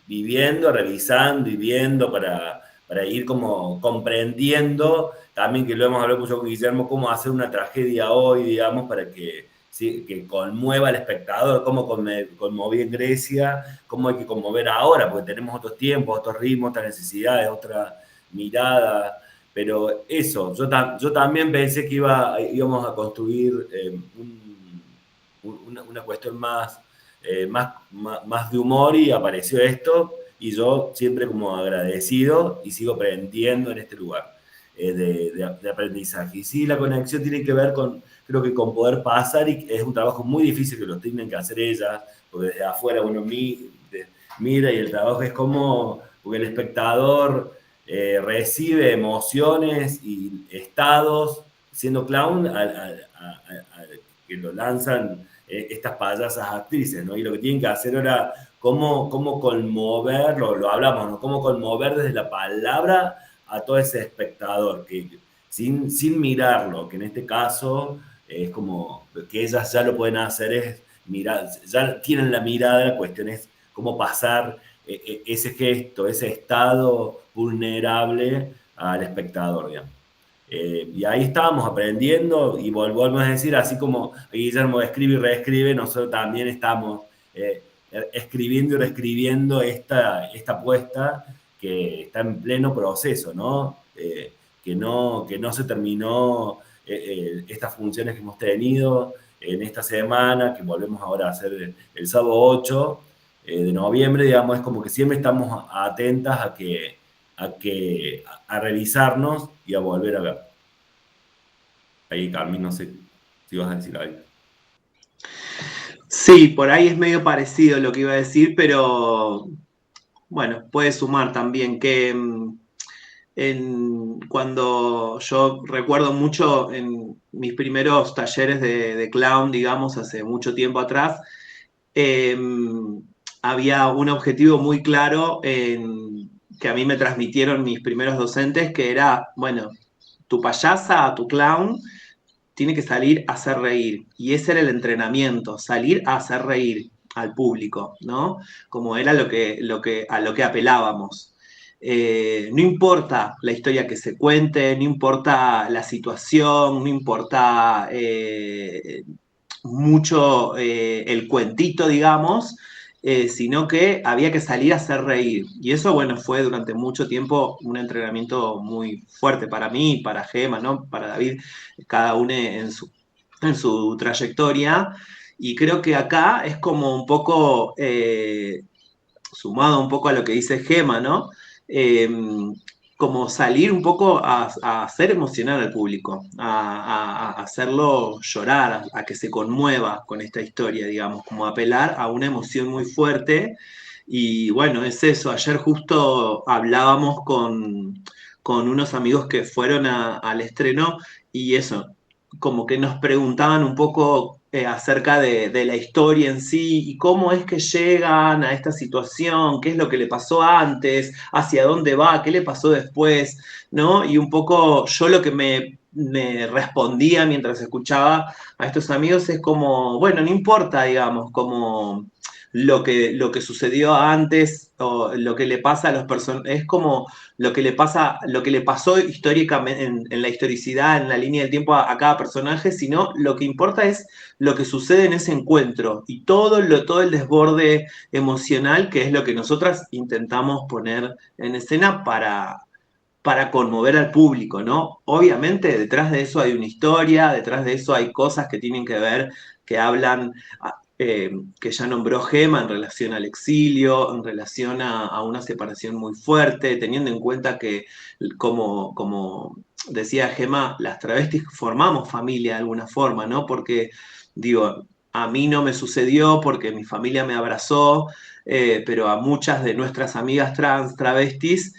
viviendo, revisando y viendo para ir como comprendiendo, también que lo hemos hablado mucho con Guillermo, cómo hacer una tragedia hoy, digamos, para que, ¿sí?, que conmueva al espectador, cómo conmoví en Grecia, cómo hay que conmover ahora, porque tenemos otros tiempos, otros ritmos, otras necesidades, otra mirada. Pero eso, yo también pensé que íbamos a construir una cuestión más de humor, y apareció esto, y yo siempre como agradecido y sigo aprendiendo en este lugar de aprendizaje. Y sí, la conexión tiene que ver creo que con poder pasar, y es un trabajo muy difícil que lo tienen que hacer ellas, porque desde afuera uno mira y el trabajo es como, porque el espectador recibe emociones y estados siendo clown que lo lanzan estas payasas actrices, ¿no? Y lo que tienen que hacer ahora, cómo conmover, lo hablamos, ¿no? Cómo conmover desde la palabra a todo ese espectador, que sin mirarlo, que en este caso es como que ellas ya lo pueden hacer, es mirar, ya tienen la mirada, la cuestión es cómo pasar ese gesto, ese estado vulnerable al espectador, digamos. Y ahí estábamos aprendiendo, y volvemos a decir, así como Guillermo escribe y reescribe, nosotros también estamos escribiendo y reescribiendo esta apuesta que está en pleno proceso, ¿no? Que no se terminó estas funciones que hemos tenido en esta semana, que volvemos ahora a hacer el sábado 8 de noviembre, digamos, es como que siempre estamos atentas a revisarnos y a volver a ver. Ahí, Carmen, no sé si vas a decir algo. Sí, por ahí es medio parecido lo que iba a decir, pero bueno, puede sumar también que cuando yo recuerdo mucho en mis primeros talleres de clown, digamos, hace mucho tiempo atrás, había un objetivo muy claro que a mí me transmitieron mis primeros docentes, que era, bueno, tu payasa, tu clown, tiene que salir a hacer reír. Y ese era el entrenamiento, salir a hacer reír al público, ¿no? Como era a lo que apelábamos. No importa la historia que se cuente, no importa la situación, no importa mucho el cuentito, digamos, sino que había que salir a hacer reír. Y eso, bueno, fue durante mucho tiempo un entrenamiento muy fuerte para mí, para Gema, ¿no? Para David, cada uno en su trayectoria. Y creo que acá es como un poco, sumado un poco a lo que dice Gema, ¿no? Como salir un poco a hacer emocionar al público, a hacerlo llorar, a que se conmueva con esta historia, digamos, como apelar a una emoción muy fuerte. Y bueno, es eso. Ayer justo hablábamos con unos amigos que fueron al estreno, y eso, como que nos preguntaban un poco acerca de la historia en sí y cómo es que llegan a esta situación, qué es lo que le pasó antes, hacia dónde va, qué le pasó después, ¿no? Y un poco yo lo que me respondía mientras escuchaba a estos amigos es como, bueno, no importa, digamos, como lo que sucedió antes o lo que le pasa a los personajes, es como lo que le pasó históricamente en la historicidad, en la línea del tiempo a cada personaje, sino lo que importa es lo que sucede en ese encuentro y todo el desborde emocional que es lo que nosotras intentamos poner en escena para conmover al público, ¿no? Obviamente detrás de eso hay una historia, detrás de eso hay cosas que tienen que ver, que hablan, que ya nombró Gema en relación al exilio, en relación a una separación muy fuerte, teniendo en cuenta que, como decía Gema, las travestis formamos familia de alguna forma, ¿no? Porque, digo, a mí no me sucedió porque mi familia me abrazó, pero a muchas de nuestras amigas trans, travestis,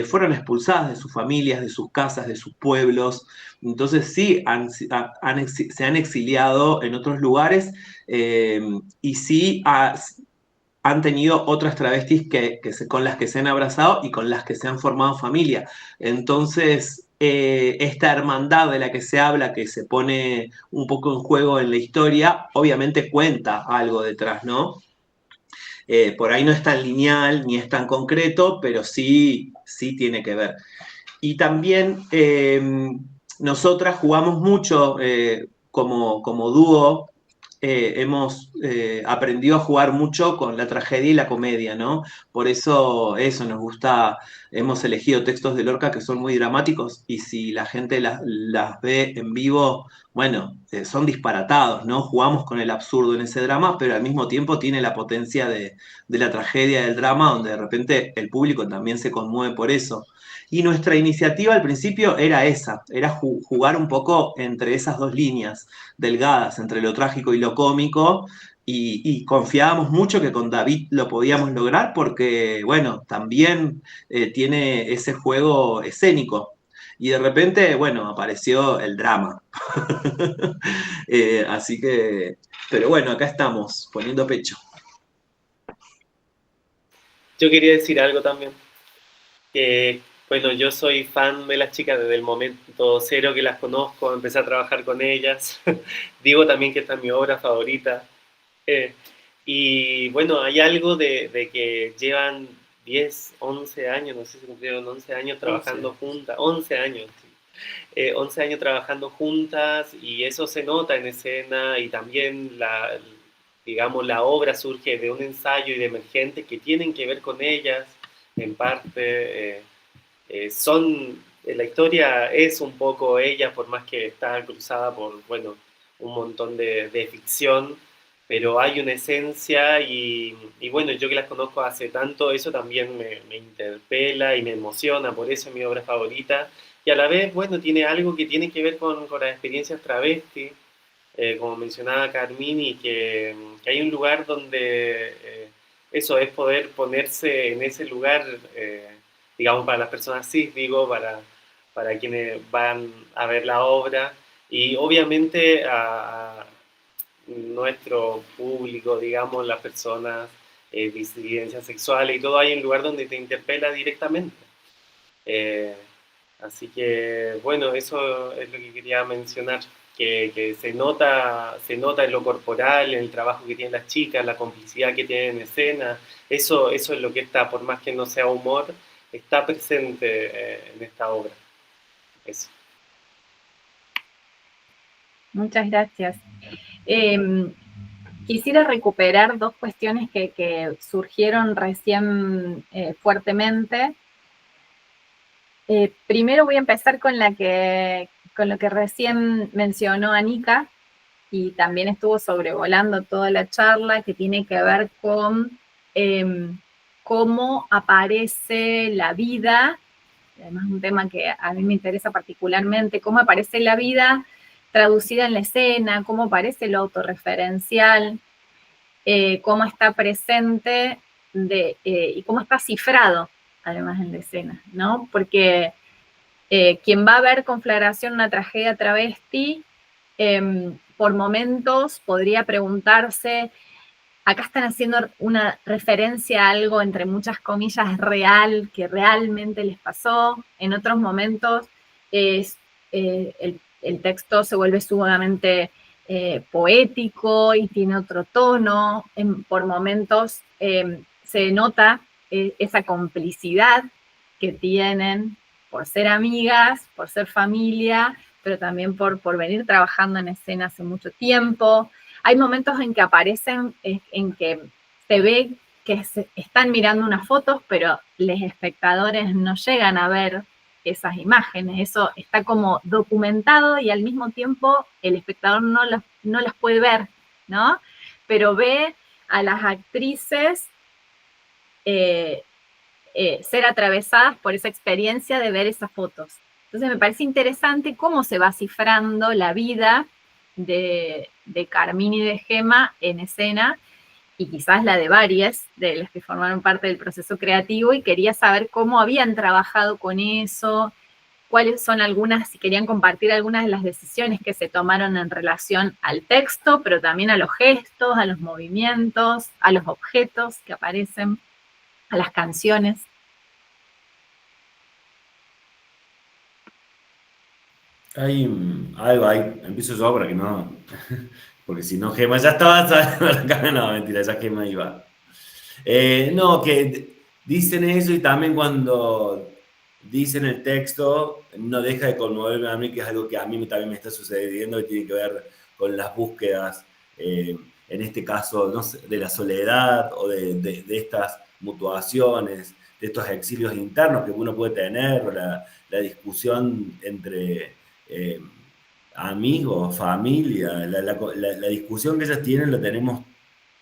fueron expulsadas de sus familias, de sus casas, de sus pueblos. Entonces sí, se han exiliado en otros lugares y sí han tenido otras travestis con las que se han abrazado y con las que se han formado familia. Entonces, esta hermandad de la que se habla, que se pone un poco en juego en la historia, obviamente cuenta algo detrás, ¿no? Por ahí no es tan lineal ni es tan concreto, pero sí tiene que ver. Y también nosotras jugamos mucho como dúo, hemos aprendido a jugar mucho con la tragedia y la comedia, ¿no? Por eso nos gusta, hemos elegido textos de Lorca que son muy dramáticos y si la gente las ve en vivo, bueno, son disparatados, ¿no? Jugamos con el absurdo en ese drama, pero al mismo tiempo tiene la potencia de la tragedia del drama, donde de repente el público también se conmueve por eso. Y nuestra iniciativa al principio era esa, era jugar un poco entre esas dos líneas delgadas, entre lo trágico y lo cómico, y confiábamos mucho que con David lo podíamos lograr porque, bueno, también tiene ese juego escénico. Y de repente, bueno, apareció el drama. Así que, pero bueno, acá estamos, poniendo pecho. Yo quería decir algo también, que bueno, yo soy fan de las chicas desde el momento cero que las conozco, empecé a trabajar con ellas. Digo también que esta es mi obra favorita. Y bueno, hay algo de que llevan 10, 11 años, no sé si cumplieron 11 años trabajando juntas, 11 años, sí. 11 años trabajando juntas y eso se nota en escena y también digamos, la obra surge de un ensayo y de emergentes que tienen que ver con ellas, en parte. La historia es un poco ella, por más que está cruzada por, bueno, un montón de ficción, pero hay una esencia y bueno, yo que las conozco hace tanto, eso también me interpela y me emociona, por eso es mi obra favorita, y a la vez, bueno, tiene algo que tiene que ver con las experiencias travesti, como mencionaba Carmini, que hay un lugar donde eso es poder ponerse en ese lugar, digamos, para las personas cis, digo, para quienes van a ver la obra, y obviamente a nuestro público, digamos, las personas disidencias sexuales y todo, hay un lugar donde te interpela directamente. Así que, bueno, eso es lo que quería mencionar, que se nota en lo corporal, en el trabajo que tienen las chicas, la complicidad que tienen en escena, eso es lo que está, por más que no sea humor, está presente en esta obra. Eso. Muchas gracias. Quisiera recuperar dos cuestiones que surgieron recién fuertemente. Primero voy a empezar con lo que recién mencionó Anika, y también estuvo sobrevolando toda la charla, que tiene que ver con cómo aparece la vida, además un tema que a mí me interesa particularmente, cómo aparece la vida traducida en la escena, cómo aparece lo autorreferencial, cómo está presente y cómo está cifrado, además, en la escena, ¿no? Porque quien va a ver Conflagración, una tragedia travesti, por momentos podría preguntarse, acá están haciendo una referencia a algo, entre muchas comillas, real, que realmente les pasó. En otros momentos el texto se vuelve sumamente poético y tiene otro tono. Por momentos se nota esa complicidad que tienen por ser amigas, por ser familia, pero también por venir trabajando en escena hace mucho tiempo. Hay momentos en que aparecen, en que se ve que están mirando unas fotos, pero los espectadores no llegan a ver esas imágenes. Eso está como documentado y al mismo tiempo el espectador no las puede ver, ¿no? Pero ve a las actrices ser atravesadas por esa experiencia de ver esas fotos. Entonces me parece interesante cómo se va cifrando la vida de Carmín y de Gema en escena, y quizás la de varias de las que formaron parte del proceso creativo, y quería saber cómo habían trabajado con eso, cuáles son algunas, si querían compartir algunas de las decisiones que se tomaron en relación al texto, pero también a los gestos, a los movimientos, a los objetos que aparecen, a las canciones. Hay algo ahí, empiezo yo para que no, porque si no Gema ya estaba acá, no, mentira, ya Gema iba. No, que dicen eso, y también cuando dicen el texto, no deja de conmoverme a mí, que es algo que a mí también me está sucediendo, y tiene que ver con las búsquedas, en este caso, no sé, de la soledad, o de estas mutuaciones, de estos exilios internos que uno puede tener, o la discusión entre amigos, familia, la discusión que ellas tienen la tenemos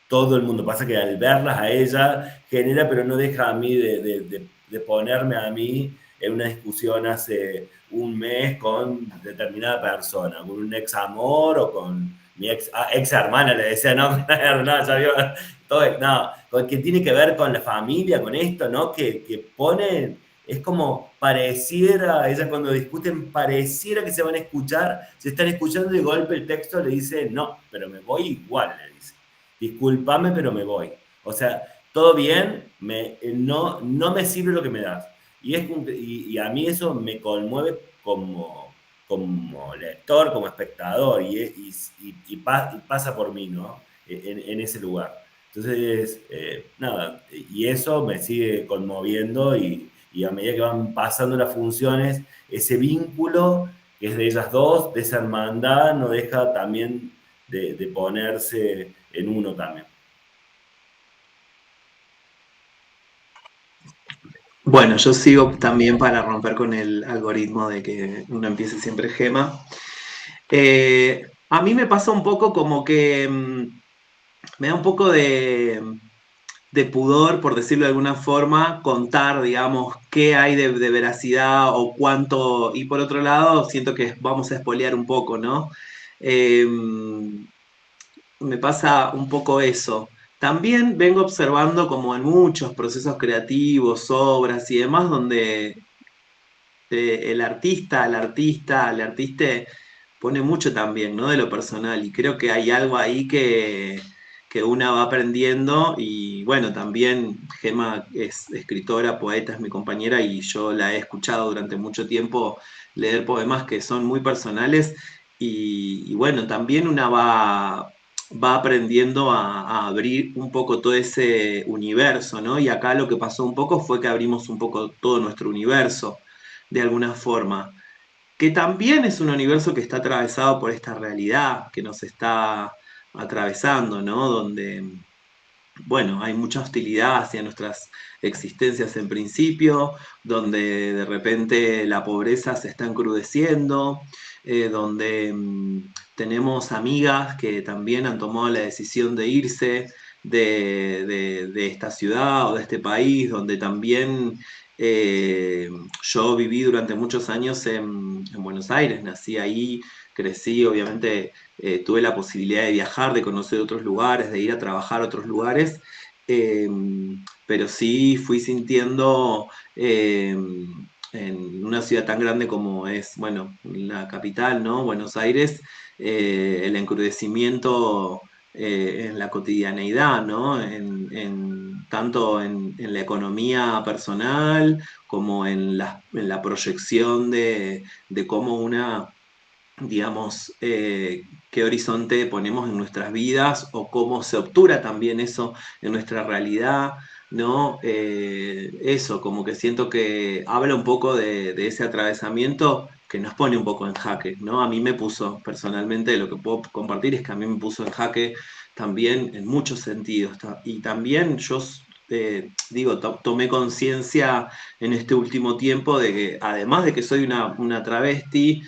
todo el mundo. Pasa que al verlas a ella genera, pero no deja a mí de ponerme a mí en una discusión hace un mes con determinada persona, con un ex amor o con mi ex hermana, le decía, no, no, ya vio, todo, no, que tiene que ver con la familia, con esto, ¿no? Que ponen, es como pareciera, ellas cuando discuten, pareciera que se van a escuchar, se están escuchando, y de golpe el texto le dice, no, pero me voy igual, le dice. Discúlpame, pero me voy. O sea, todo bien, no me sirve lo que me das. Y a mí eso me conmueve como lector, como espectador, y pasa por mí, ¿no? En ese lugar. Entonces, nada, y eso me sigue conmoviendo, y a medida que van pasando las funciones, ese vínculo que es de ellas dos, de esa hermandad, no deja también de ponerse en uno también. Bueno, yo sigo también para romper con el algoritmo de que uno empiece siempre Gema. A mí me pasa un poco como que me da un poco de pudor, por decirlo de alguna forma, contar, digamos, qué hay de veracidad o cuánto, y por otro lado, siento que vamos a espolear un poco, ¿no? Me pasa un poco eso. También vengo observando como en muchos procesos creativos, obras y demás, donde el artista pone mucho también, ¿no? De lo personal, y creo que hay algo ahí que una va aprendiendo. Y bueno, también Gema es escritora, poeta, es mi compañera, y yo la he escuchado durante mucho tiempo leer poemas que son muy personales, y bueno, también una va aprendiendo a abrir un poco todo ese universo, ¿no? Y acá lo que pasó un poco fue que abrimos un poco todo nuestro universo, de alguna forma, que también es un universo que está atravesado por esta realidad que nos está atravesando, ¿no? Donde, bueno, hay mucha hostilidad hacia nuestras existencias en principio, donde de repente la pobreza se está encrudeciendo, donde tenemos amigas que también han tomado la decisión de irse de esta ciudad o de este país, donde también yo viví durante muchos años en Buenos Aires, nací ahí, crecí, obviamente tuve la posibilidad de viajar, de conocer otros lugares, de ir a trabajar a otros lugares, pero sí fui sintiendo en una ciudad tan grande como es, bueno, la capital, ¿no? Buenos Aires, el encrudecimiento en la cotidianeidad, ¿no? Tanto en la economía personal como en la proyección de cómo digamos, qué horizonte ponemos en nuestras vidas o cómo se obtura también eso en nuestra realidad, ¿no? Eso, como que siento que habla un poco de ese atravesamiento que nos pone un poco en jaque, ¿no? A mí me puso, personalmente, lo que puedo compartir es que a mí me puso en jaque también en muchos sentidos. Y también yo tomé conciencia en este último tiempo de que, además de que soy una travesti,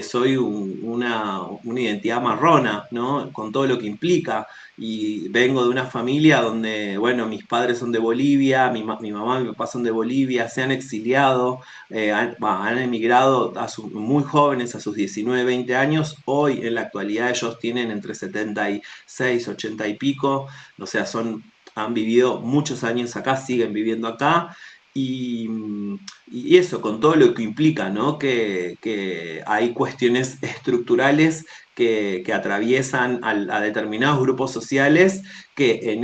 soy una identidad marrona, ¿no? Con todo lo que implica. Y vengo de una familia donde, bueno, mis padres son de Bolivia, mi mamá y mi papá son de Bolivia, se han exiliado, han emigrado muy jóvenes, a sus 19, 20 años. Hoy, en la actualidad, ellos tienen entre 76, 80 y pico, o sea, han vivido muchos años acá, siguen viviendo acá. Y eso, con todo lo que implica, ¿no? Que hay cuestiones estructurales que atraviesan a determinados grupos sociales que en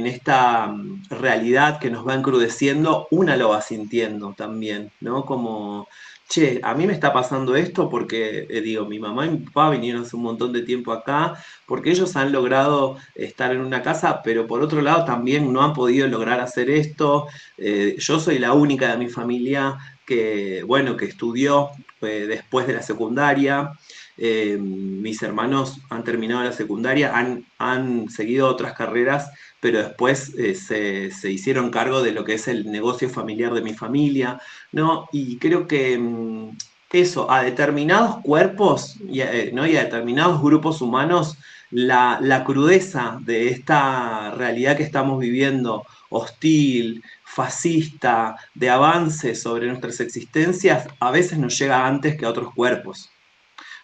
esta realidad que nos va encrudeciendo, una lo va sintiendo también, ¿no? Como, che, a mí me está pasando esto porque, digo, mi mamá y mi papá vinieron hace un montón de tiempo acá, porque ellos han logrado estar en una casa, pero por otro lado también no han podido lograr hacer esto. Yo soy la única de mi familia que, bueno, que estudió después de la secundaria. Mis hermanos han terminado la secundaria, han seguido otras carreras, pero después se hicieron cargo de lo que es el negocio familiar de mi familia, ¿no? Y creo que eso, a determinados cuerpos, ¿no? Y a determinados grupos humanos, la crudeza de esta realidad que estamos viviendo, hostil, fascista, de avance sobre nuestras existencias, a veces nos llega antes que a otros cuerpos,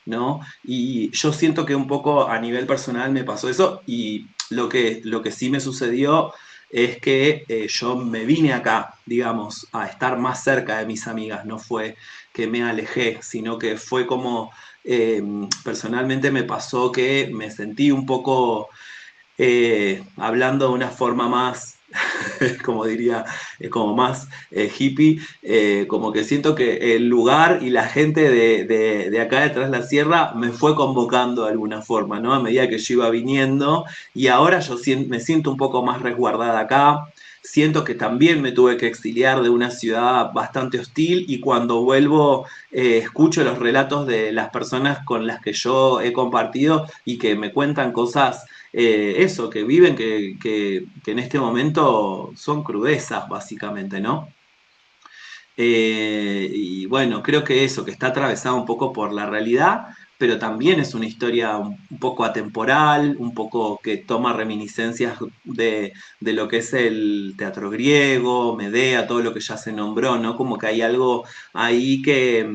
¿no? Y yo siento que un poco a nivel personal me pasó eso, y lo que sí me sucedió es que yo me vine acá, digamos, a estar más cerca de mis amigas. No fue que me alejé, sino que fue como, personalmente me pasó que me sentí un poco, hablando de una forma más, como diría, como más hippie, como que siento que el lugar y la gente de acá detrás de la sierra me fue convocando de alguna forma, ¿no? A medida que yo iba viniendo, y ahora yo me siento un poco más resguardada acá. Siento que también me tuve que exiliar de una ciudad bastante hostil, y cuando vuelvo escucho los relatos de las personas con las que yo he compartido y que me cuentan cosas, eso, que viven, que en este momento son crudezas, básicamente, ¿no? Y bueno, creo que eso, que está atravesado un poco por la realidad, pero también es una historia un poco atemporal, un poco que toma reminiscencias de lo que es el teatro griego, Medea, todo lo que ya se nombró, ¿no? Como que hay algo ahí que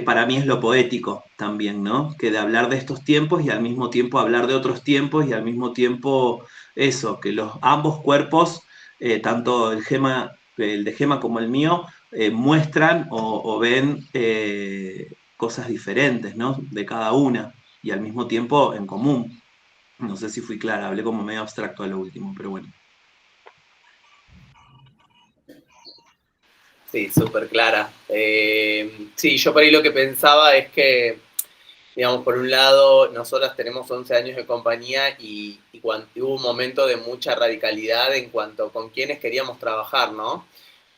para mí es lo poético también, ¿no? Que de hablar de estos tiempos y al mismo tiempo hablar de otros tiempos, y al mismo tiempo eso, que ambos cuerpos, tanto el de Gema como el mío, muestran o ven cosas diferentes, ¿no? De cada una, y al mismo tiempo en común. No sé si fui clara, hablé como medio abstracto a lo último, pero bueno. Sí, súper clara. Sí, yo por ahí lo que pensaba es que, digamos, por un lado, nosotras tenemos 11 años de compañía y hubo un momento de mucha radicalidad en cuanto con quiénes queríamos trabajar, ¿no?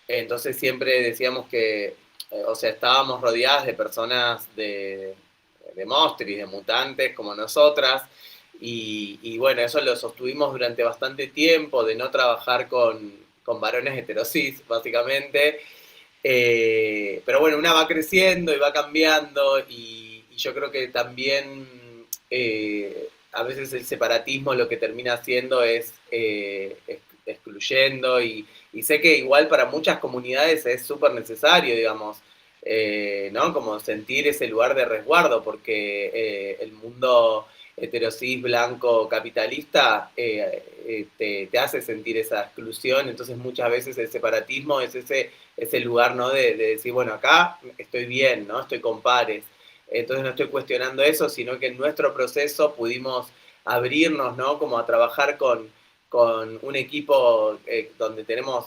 Entonces siempre decíamos que, o sea, estábamos rodeadas de personas de monstris, de mutantes como nosotras, y bueno, eso lo sostuvimos durante bastante tiempo, de no trabajar con varones heterosis, básicamente. Pero bueno, una va creciendo y va cambiando, y yo creo que también a veces el separatismo lo que termina haciendo es excluyendo, y sé que igual para muchas comunidades es súper necesario, digamos, ¿no? Como sentir ese lugar de resguardo, porque el mundo heterosis, blanco, capitalista, te hace sentir esa exclusión. Entonces muchas veces el separatismo es ese lugar, ¿no? de decir, bueno, acá estoy bien, ¿no? Estoy con pares. Entonces no estoy cuestionando eso, sino que en nuestro proceso pudimos abrirnos, ¿no? Como a trabajar con un equipo donde tenemos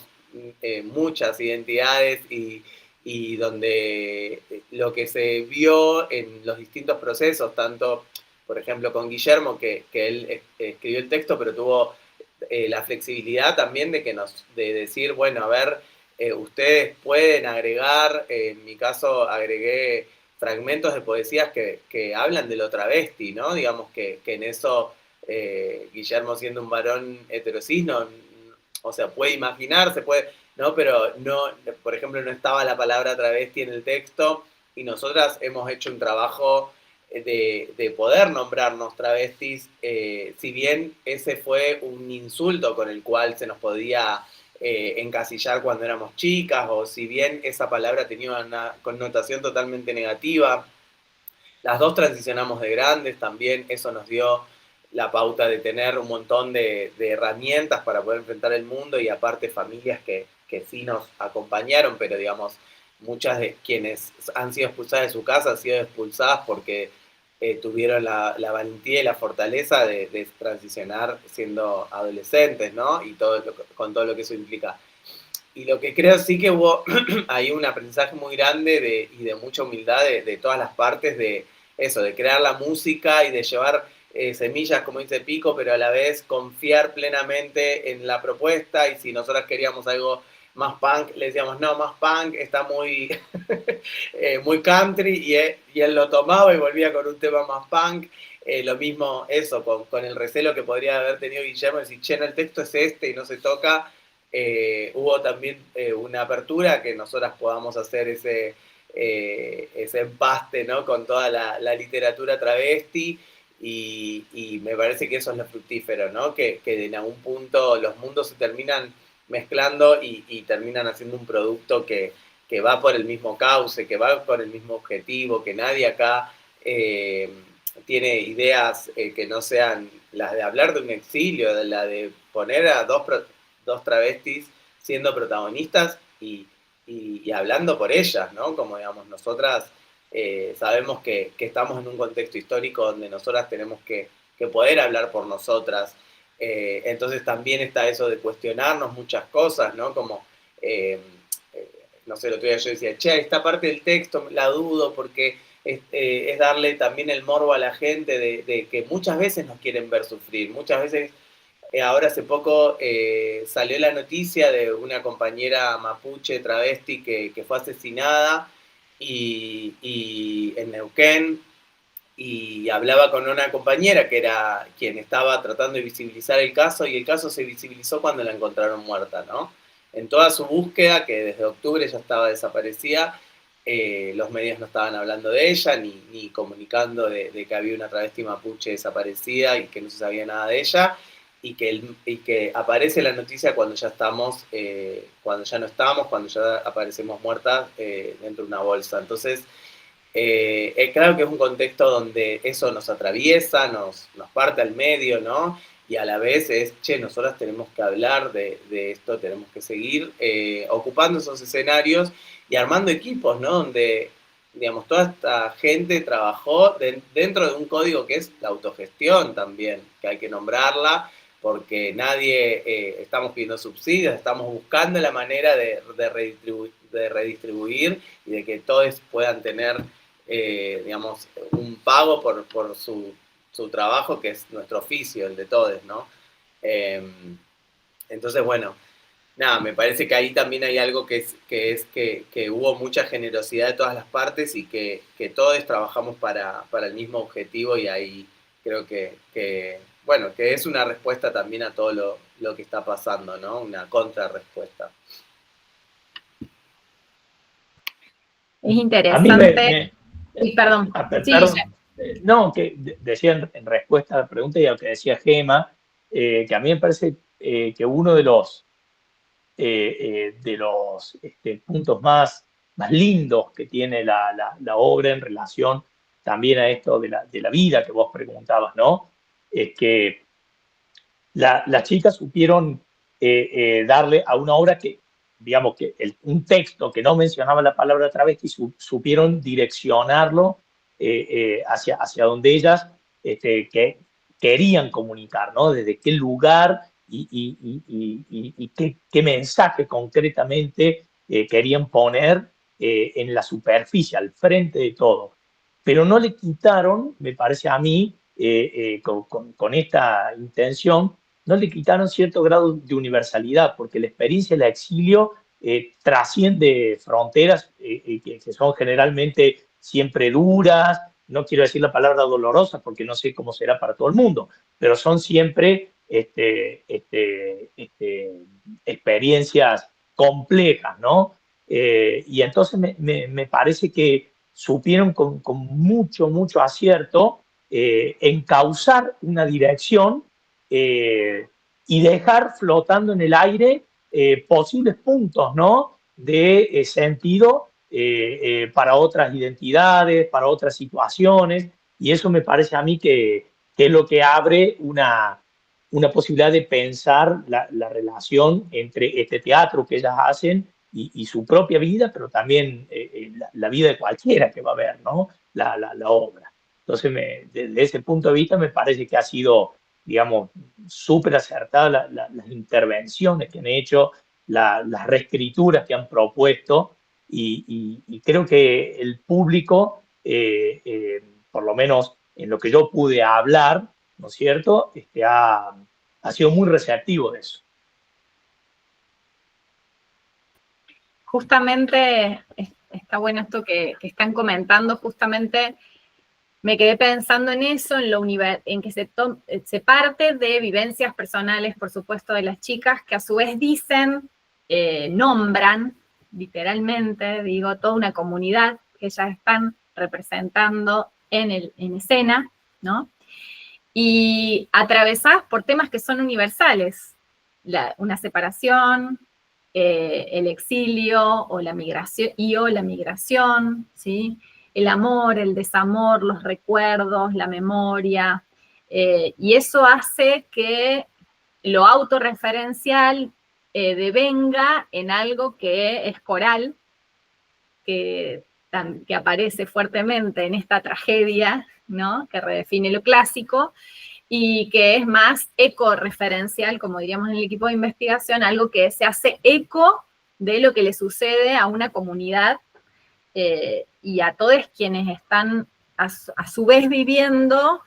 muchas identidades y donde lo que se vio en los distintos procesos, tanto, por ejemplo, con Guillermo, que él escribió el texto, pero tuvo la flexibilidad también de decir, bueno, a ver, ustedes pueden agregar, en mi caso agregué fragmentos de poesías que hablan de lo travesti, ¿no? Digamos que en eso Guillermo, siendo un varón heterosis, o sea, puede imaginarse, ¿no? Pero no, por ejemplo, no estaba la palabra travesti en el texto, y nosotras hemos hecho un trabajo de poder nombrarnos travestis, si bien ese fue un insulto con el cual se nos podía encasillar cuando éramos chicas, o si bien esa palabra tenía una connotación totalmente negativa. Las dos transicionamos de grandes, también eso nos dio la pauta de tener un montón de herramientas para poder enfrentar el mundo, y aparte familias que sí nos acompañaron, pero digamos, muchas de quienes han sido expulsadas de su casa han sido expulsadas porque tuvieron la valentía y la fortaleza de transicionar siendo adolescentes, ¿no? Y con todo lo que eso implica. Y lo que creo sí que hubo ahí un aprendizaje muy grande y de mucha humildad de todas las partes, de eso, de crear la música y de llevar semillas, como dice Pico, pero a la vez confiar plenamente en la propuesta. Y si nosotras queríamos algo más punk, le decíamos, no, más punk, está muy, muy country, y él lo tomaba y volvía con un tema más punk. Lo mismo eso, con el recelo que podría haber tenido Guillermo, decir, che, no, el texto es este y no se toca. Hubo también una apertura que nosotras podamos hacer ese empaste, ¿no? Con toda la literatura travesti, y me parece que eso es lo fructífero, ¿no? Que en algún punto los mundos se terminan mezclando y terminan haciendo un producto que va por el mismo cauce, que va por el mismo objetivo, que nadie acá tiene ideas que no sean las de hablar de un exilio, de la de poner a dos travestis siendo protagonistas y hablando por ellas, ¿no? Como digamos, nosotras sabemos que estamos en un contexto histórico donde nosotras tenemos que poder hablar por nosotras. Entonces también está eso de cuestionarnos muchas cosas, ¿no? Como, no sé, el otro día yo decía, che, esta parte del texto la dudo porque es darle también el morbo a la gente de que muchas veces nos quieren ver sufrir, muchas veces. Ahora hace poco salió la noticia de una compañera mapuche travesti que fue asesinada en Neuquén, y hablaba con una compañera que era quien estaba tratando de visibilizar el caso, y el caso se visibilizó cuando la encontraron muerta, ¿no? En toda su búsqueda, que desde octubre ya estaba desaparecida, los medios no estaban hablando de ella, ni comunicando de que había una travesti mapuche desaparecida y que no se sabía nada de ella, y que aparece la noticia cuando ya estamos, cuando ya no estamos, cuando ya aparecemos muertas dentro de una bolsa. Entonces, claro que es un contexto donde eso nos atraviesa, nos parte al medio, ¿no? Y a la vez es, che, nosotras tenemos que hablar de esto, tenemos que seguir ocupando esos escenarios y armando equipos, ¿no? Donde, digamos, toda esta gente trabajó dentro de un código que es la autogestión también, que hay que nombrarla, porque nadie, estamos pidiendo subsidios, estamos buscando la manera de redistribuir y de que todos puedan tener, digamos, un pago por su trabajo, que es nuestro oficio, el de todos, ¿no? Entonces, bueno, nada, me parece que ahí también hay algo que hubo mucha generosidad de todas las partes y que todos trabajamos para el mismo objetivo, y ahí creo que bueno, que es una respuesta también a todo lo que está pasando, ¿no? Una contrarrespuesta. Es interesante. Perdón. Sí, perdón. No, que decía en respuesta a la pregunta y a lo que decía Gema, que a mí me parece que uno de los puntos más lindos que tiene la obra en relación también a esto de la vida que vos preguntabas, ¿no? Es que las chicas supieron darle a una obra que, digamos, que un texto que no mencionaba la palabra travesti, supieron direccionarlo hacia donde ellas que querían comunicar, ¿no? Desde qué lugar y qué mensaje concretamente querían poner en la superficie, al frente de todo. Pero no le quitaron, me parece a mí, con esta intención, no le quitaron cierto grado de universalidad, porque la experiencia del exilio trasciende fronteras que son generalmente siempre duras, no quiero decir la palabra dolorosa porque no sé cómo será para todo el mundo, pero son siempre experiencias complejas, ¿no? Y entonces me parece que supieron con mucho acierto encauzar una dirección y dejar flotando en el aire posibles puntos, ¿no? De sentido para otras identidades, para otras situaciones, y eso me parece a mí que es lo que abre una posibilidad de pensar la relación entre este teatro que ellas hacen y su propia vida, pero también la vida de cualquiera que va a ver, ¿no? La obra. Entonces, desde ese punto de vista, me parece que ha sido, digamos, súper acertada las intervenciones que han hecho, las reescrituras que han propuesto, y creo que el público, por lo menos en lo que yo pude hablar, ¿no es cierto?, ha sido muy receptivo de eso. Justamente está bueno esto que están comentando, justamente me quedé pensando en eso, en que se parte de vivencias personales, por supuesto, de las chicas, que a su vez dicen, nombran, literalmente, digo, toda una comunidad que ellas están representando en escena, ¿no? Y atravesadas por temas que son universales, una separación, el exilio o la migración, ¿sí? El amor, el desamor, los recuerdos, la memoria, y eso hace que lo autorreferencial devenga en algo que es coral, que aparece fuertemente en esta tragedia, ¿no? Que redefine lo clásico, y que es más eco-referencial, como diríamos en el equipo de investigación, algo que se hace eco de lo que le sucede a una comunidad y a todos quienes están a su vez viviendo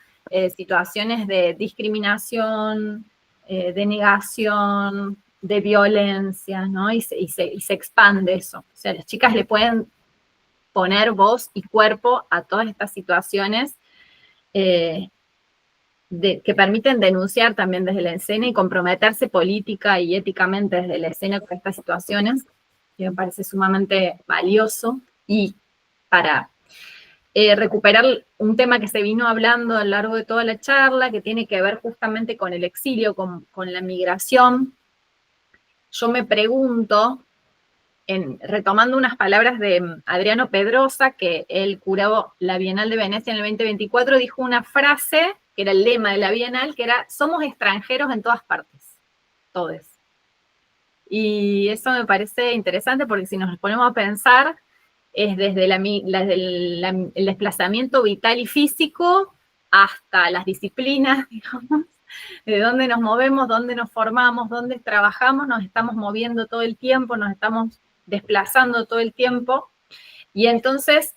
situaciones de discriminación, de negación, de violencia, ¿no? Y se expande eso. O sea, las chicas le pueden poner voz y cuerpo a todas estas situaciones que permiten denunciar también desde la escena y comprometerse política y éticamente desde la escena con estas situaciones, que me parece sumamente valioso. Y para recuperar un tema que se vino hablando a lo largo de toda la charla, que tiene que ver justamente con el exilio, con la migración, yo me pregunto, retomando unas palabras de Adriano Pedrosa, que él curó la Bienal de Venecia en el 2024, dijo una frase que era el lema de la Bienal, que era: somos extranjeros en todas partes, todos. Y eso me parece interesante porque si nos ponemos a pensar, es desde el desplazamiento vital y físico hasta las disciplinas, digamos, de dónde nos movemos, dónde nos formamos, dónde trabajamos, nos estamos moviendo todo el tiempo, nos estamos desplazando todo el tiempo. Y entonces,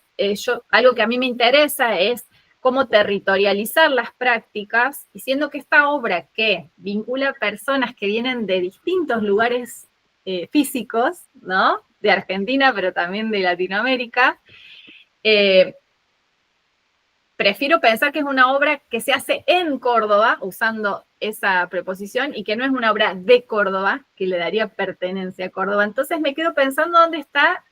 algo que a mí me interesa es cómo territorializar las prácticas, diciendo que esta obra que vincula personas que vienen de distintos lugares físicos, ¿no? De Argentina, pero también de Latinoamérica, prefiero pensar que es una obra que se hace en Córdoba, usando esa preposición, y que no es una obra de Córdoba, que le daría pertenencia a Córdoba. Entonces me quedo pensando dónde está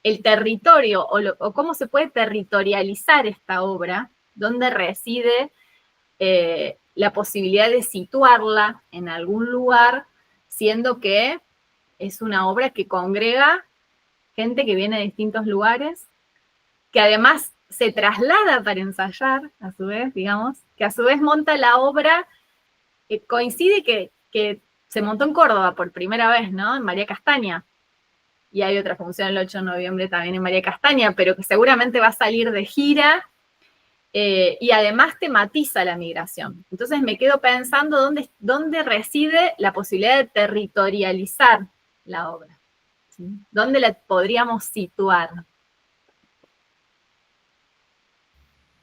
el territorio, o cómo se puede territorializar esta obra, dónde reside la posibilidad de situarla en algún lugar, siendo que es una obra que congrega gente que viene de distintos lugares, que además se traslada para ensayar, a su vez, digamos, que a su vez monta la obra, coincide que se montó en Córdoba por primera vez, ¿no? En María Castaña. Y hay otra función el 8 de noviembre también en María Castaña, pero que seguramente va a salir de gira, y además tematiza la migración. Entonces me quedo pensando dónde reside la posibilidad de territorializar la obra, ¿sí? ¿Dónde la podríamos situar?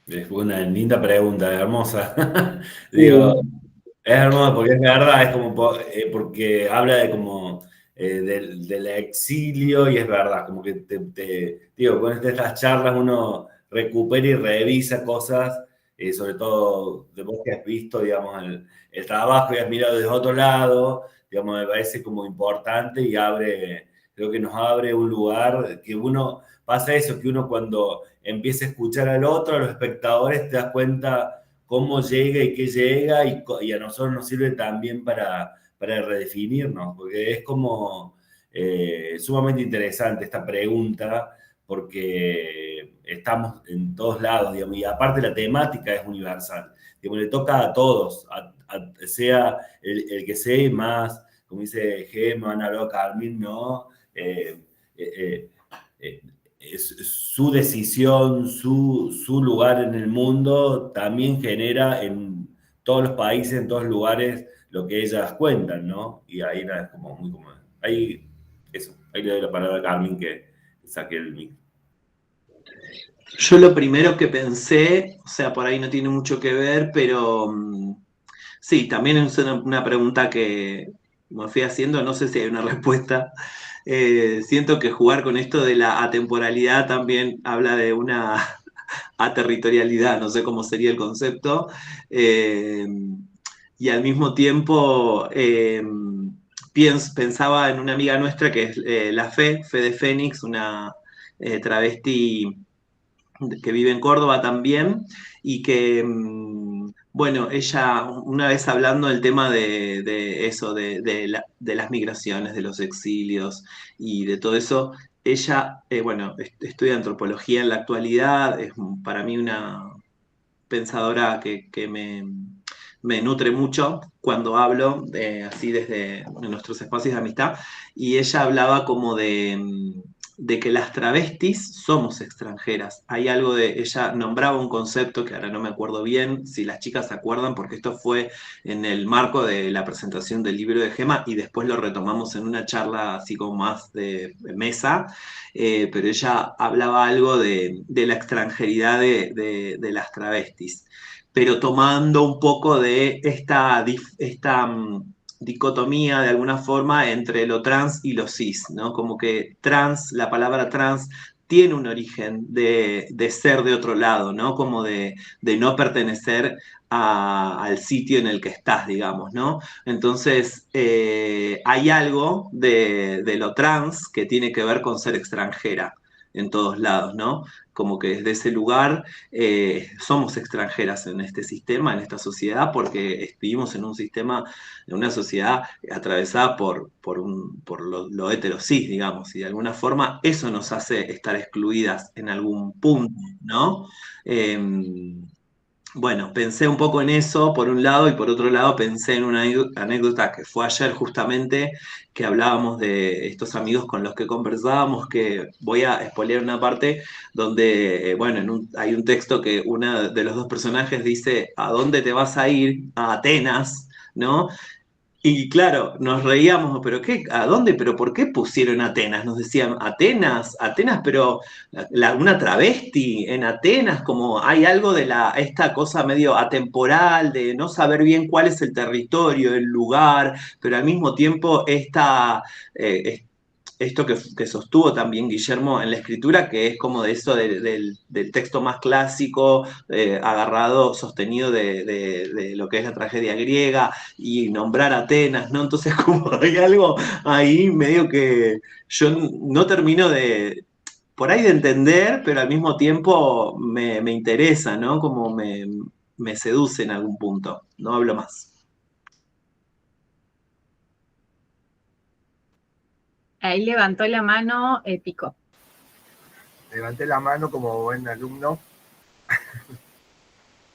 Es una linda pregunta, hermosa. Digo, es hermosa porque es verdad, es como porque habla de como del exilio y es verdad, como que digo, con estas charlas uno recupera y revisa cosas, sobre todo de vos que has visto, digamos, el trabajo y has mirado desde otro lado, digamos, me parece como importante y creo que nos abre un lugar que uno, pasa eso, que uno cuando empieza a escuchar al otro, a los espectadores, te das cuenta cómo llega y qué llega, y a nosotros nos sirve también para redefinirnos, porque es como sumamente interesante esta pregunta, porque estamos en todos lados, digamos, y aparte la temática es universal, digamos, le toca a todos, sea el que sea más, como dice Gemma, Ana Loca, Carmín, ¿no? Su decisión, su lugar en el mundo también genera en todos los países, en todos los lugares, lo que ellas cuentan, ¿no? Y ahí es como muy común. Ahí le doy la palabra a Carmen que saque el micro. Yo lo primero que pensé, o sea, por ahí no tiene mucho que ver, pero sí, también es una pregunta que me fui haciendo, no sé si hay una respuesta. Siento que jugar con esto de la atemporalidad también habla de una aterritorialidad, no sé cómo sería el concepto, y al mismo tiempo pensaba en una amiga nuestra que es la Fede Fénix, una travesti que vive en Córdoba también, y que, bueno, ella una vez hablando del tema de eso, de las migraciones, de los exilios y de todo eso, ella, bueno, estudia antropología en la actualidad, es para mí una pensadora que me nutre mucho cuando hablo, así desde nuestros espacios de amistad, y ella hablaba como de que las travestis somos extranjeras. Hay algo ella nombraba un concepto que ahora no me acuerdo bien, si las chicas se acuerdan, porque esto fue en el marco de la presentación del libro de Gemma y después lo retomamos en una charla así como más de mesa, pero ella hablaba algo de la extranjeridad de las travestis, pero tomando un poco de esta dicotomía de alguna forma entre lo trans y lo cis, ¿no? Como que la palabra trans tiene un origen de ser de otro lado, ¿no? Como de no pertenecer al sitio en el que estás, digamos, ¿no? Entonces, hay algo de lo trans que tiene que ver con ser extranjera en todos lados, ¿no? Como que desde ese lugar somos extranjeras en este sistema, en esta sociedad, porque vivimos en un sistema, en una sociedad atravesada por lo heterosis, digamos, y de alguna forma eso nos hace estar excluidas en algún punto, ¿no? Bueno, pensé un poco en eso por un lado y por otro lado pensé en una anécdota que fue ayer justamente, que hablábamos de estos amigos con los que conversábamos, que voy a spoilear una parte donde, bueno, hay un texto que uno de los dos personajes dice, ¿a dónde te vas a ir? A Atenas, ¿no? Y claro, nos reíamos, ¿pero qué? ¿A dónde? ¿Pero por qué pusieron Atenas? Nos decían, Atenas, pero una travesti en Atenas, como hay algo de esta cosa medio atemporal, de no saber bien cuál es el territorio, el lugar, pero al mismo tiempo esto que sostuvo también Guillermo en la escritura, que es como de eso del texto más clásico, agarrado, sostenido de lo que es la tragedia griega, y nombrar Atenas, ¿no? Entonces como hay algo ahí medio que yo no termino por ahí de entender, pero al mismo tiempo me interesa, ¿no? Como me seduce en algún punto. No hablo más. Ahí levantó la mano Pico. Levanté la mano como buen alumno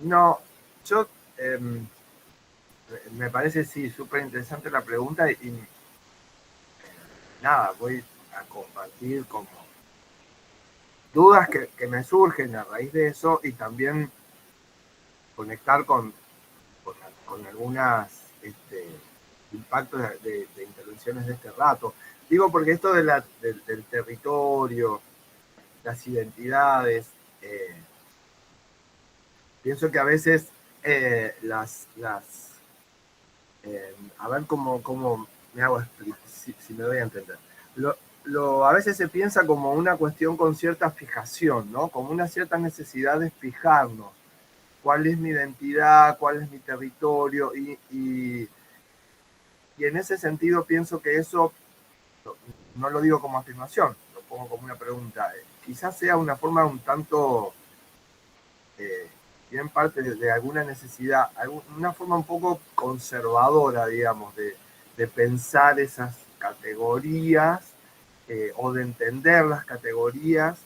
No, yo me parece sí súper interesante la pregunta y nada, voy a compartir como dudas que me surgen a raíz de eso y también conectar con algunas impactos de intervenciones de este rato. Digo porque esto del territorio, las identidades, pienso que a veces a ver cómo me hago explicar, si me doy a entender. A veces se piensa como una cuestión con cierta fijación, ¿no? Como una cierta necesidad de fijarnos. ¿Cuál es mi identidad? ¿Cuál es mi territorio? Y en ese sentido pienso que eso, no lo digo como afirmación, lo pongo como una pregunta. Quizás sea una forma un tanto, bien parte de alguna necesidad, una forma un poco conservadora, digamos, de pensar esas categorías o de entender las categorías,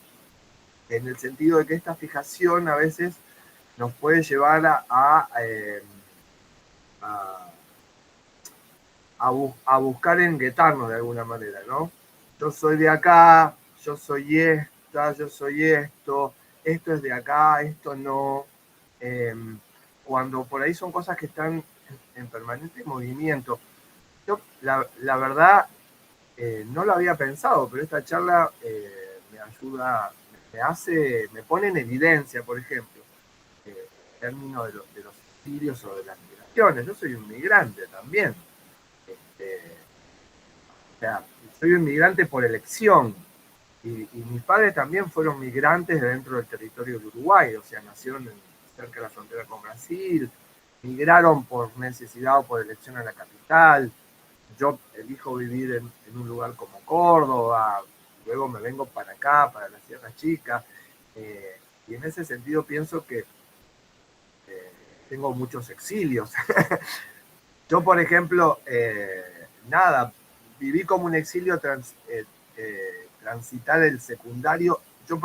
en el sentido de que esta fijación a veces nos puede llevar a buscar enguetarnos de alguna manera, ¿no? Yo soy de acá, yo soy esta, yo soy esto es de acá, esto no. Cuando por ahí son cosas que están en permanente movimiento. Yo, la verdad, no lo había pensado, pero esta charla me ayuda, me pone en evidencia, por ejemplo, en términos de los exilios o de las migraciones. Yo soy un migrante también. O sea, soy un migrante por elección. Y mis padres también fueron migrantes dentro del territorio de Uruguay, o sea, nacieron cerca de la frontera con Brasil, migraron por necesidad o por elección a la capital. Yo elijo vivir en un lugar como Córdoba, luego me vengo para acá, para la Sierra Chica, y en ese sentido pienso que tengo muchos exilios. Yo, por ejemplo, viví como un exilio transitar el secundario. Yo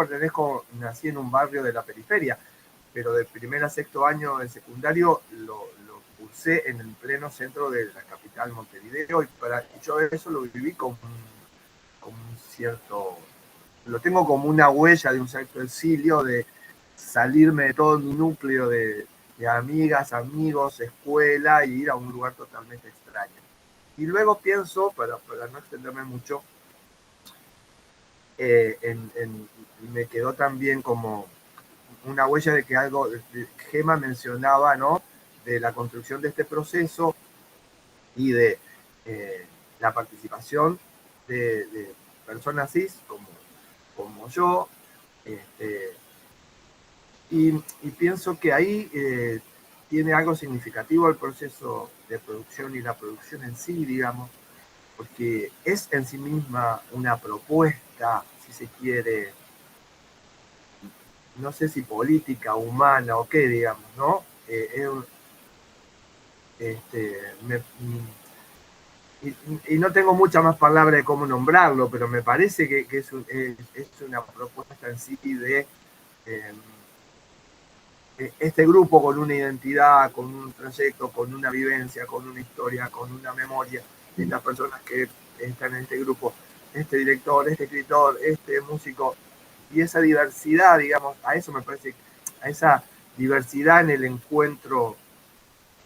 nací en un barrio de la periferia, pero de primer a sexto año del secundario lo cursé en el pleno centro de la capital, Montevideo, y yo eso lo viví como un cierto, lo tengo como una huella de un cierto exilio, de salirme de todo mi núcleo de amigas, amigos, escuela, y ir a un lugar totalmente extraño. Y luego pienso, para no extenderme mucho, me quedó también como una huella de que algo, Gema mencionaba, ¿no? De la construcción de este proceso y de la participación de personas cis como yo, y pienso que ahí tiene algo significativo el proceso de producción y la producción en sí, digamos, porque es en sí misma una propuesta, si se quiere, no sé si política, humana o qué, digamos, ¿no? Y no tengo mucha más palabra de cómo nombrarlo, pero me parece que es una propuesta en sí de este grupo con una identidad, con un trayecto, con una vivencia, con una historia, con una memoria, de las personas que están en este grupo, este director, este escritor, este músico, y esa diversidad, digamos, a eso me parece, a esa diversidad en el encuentro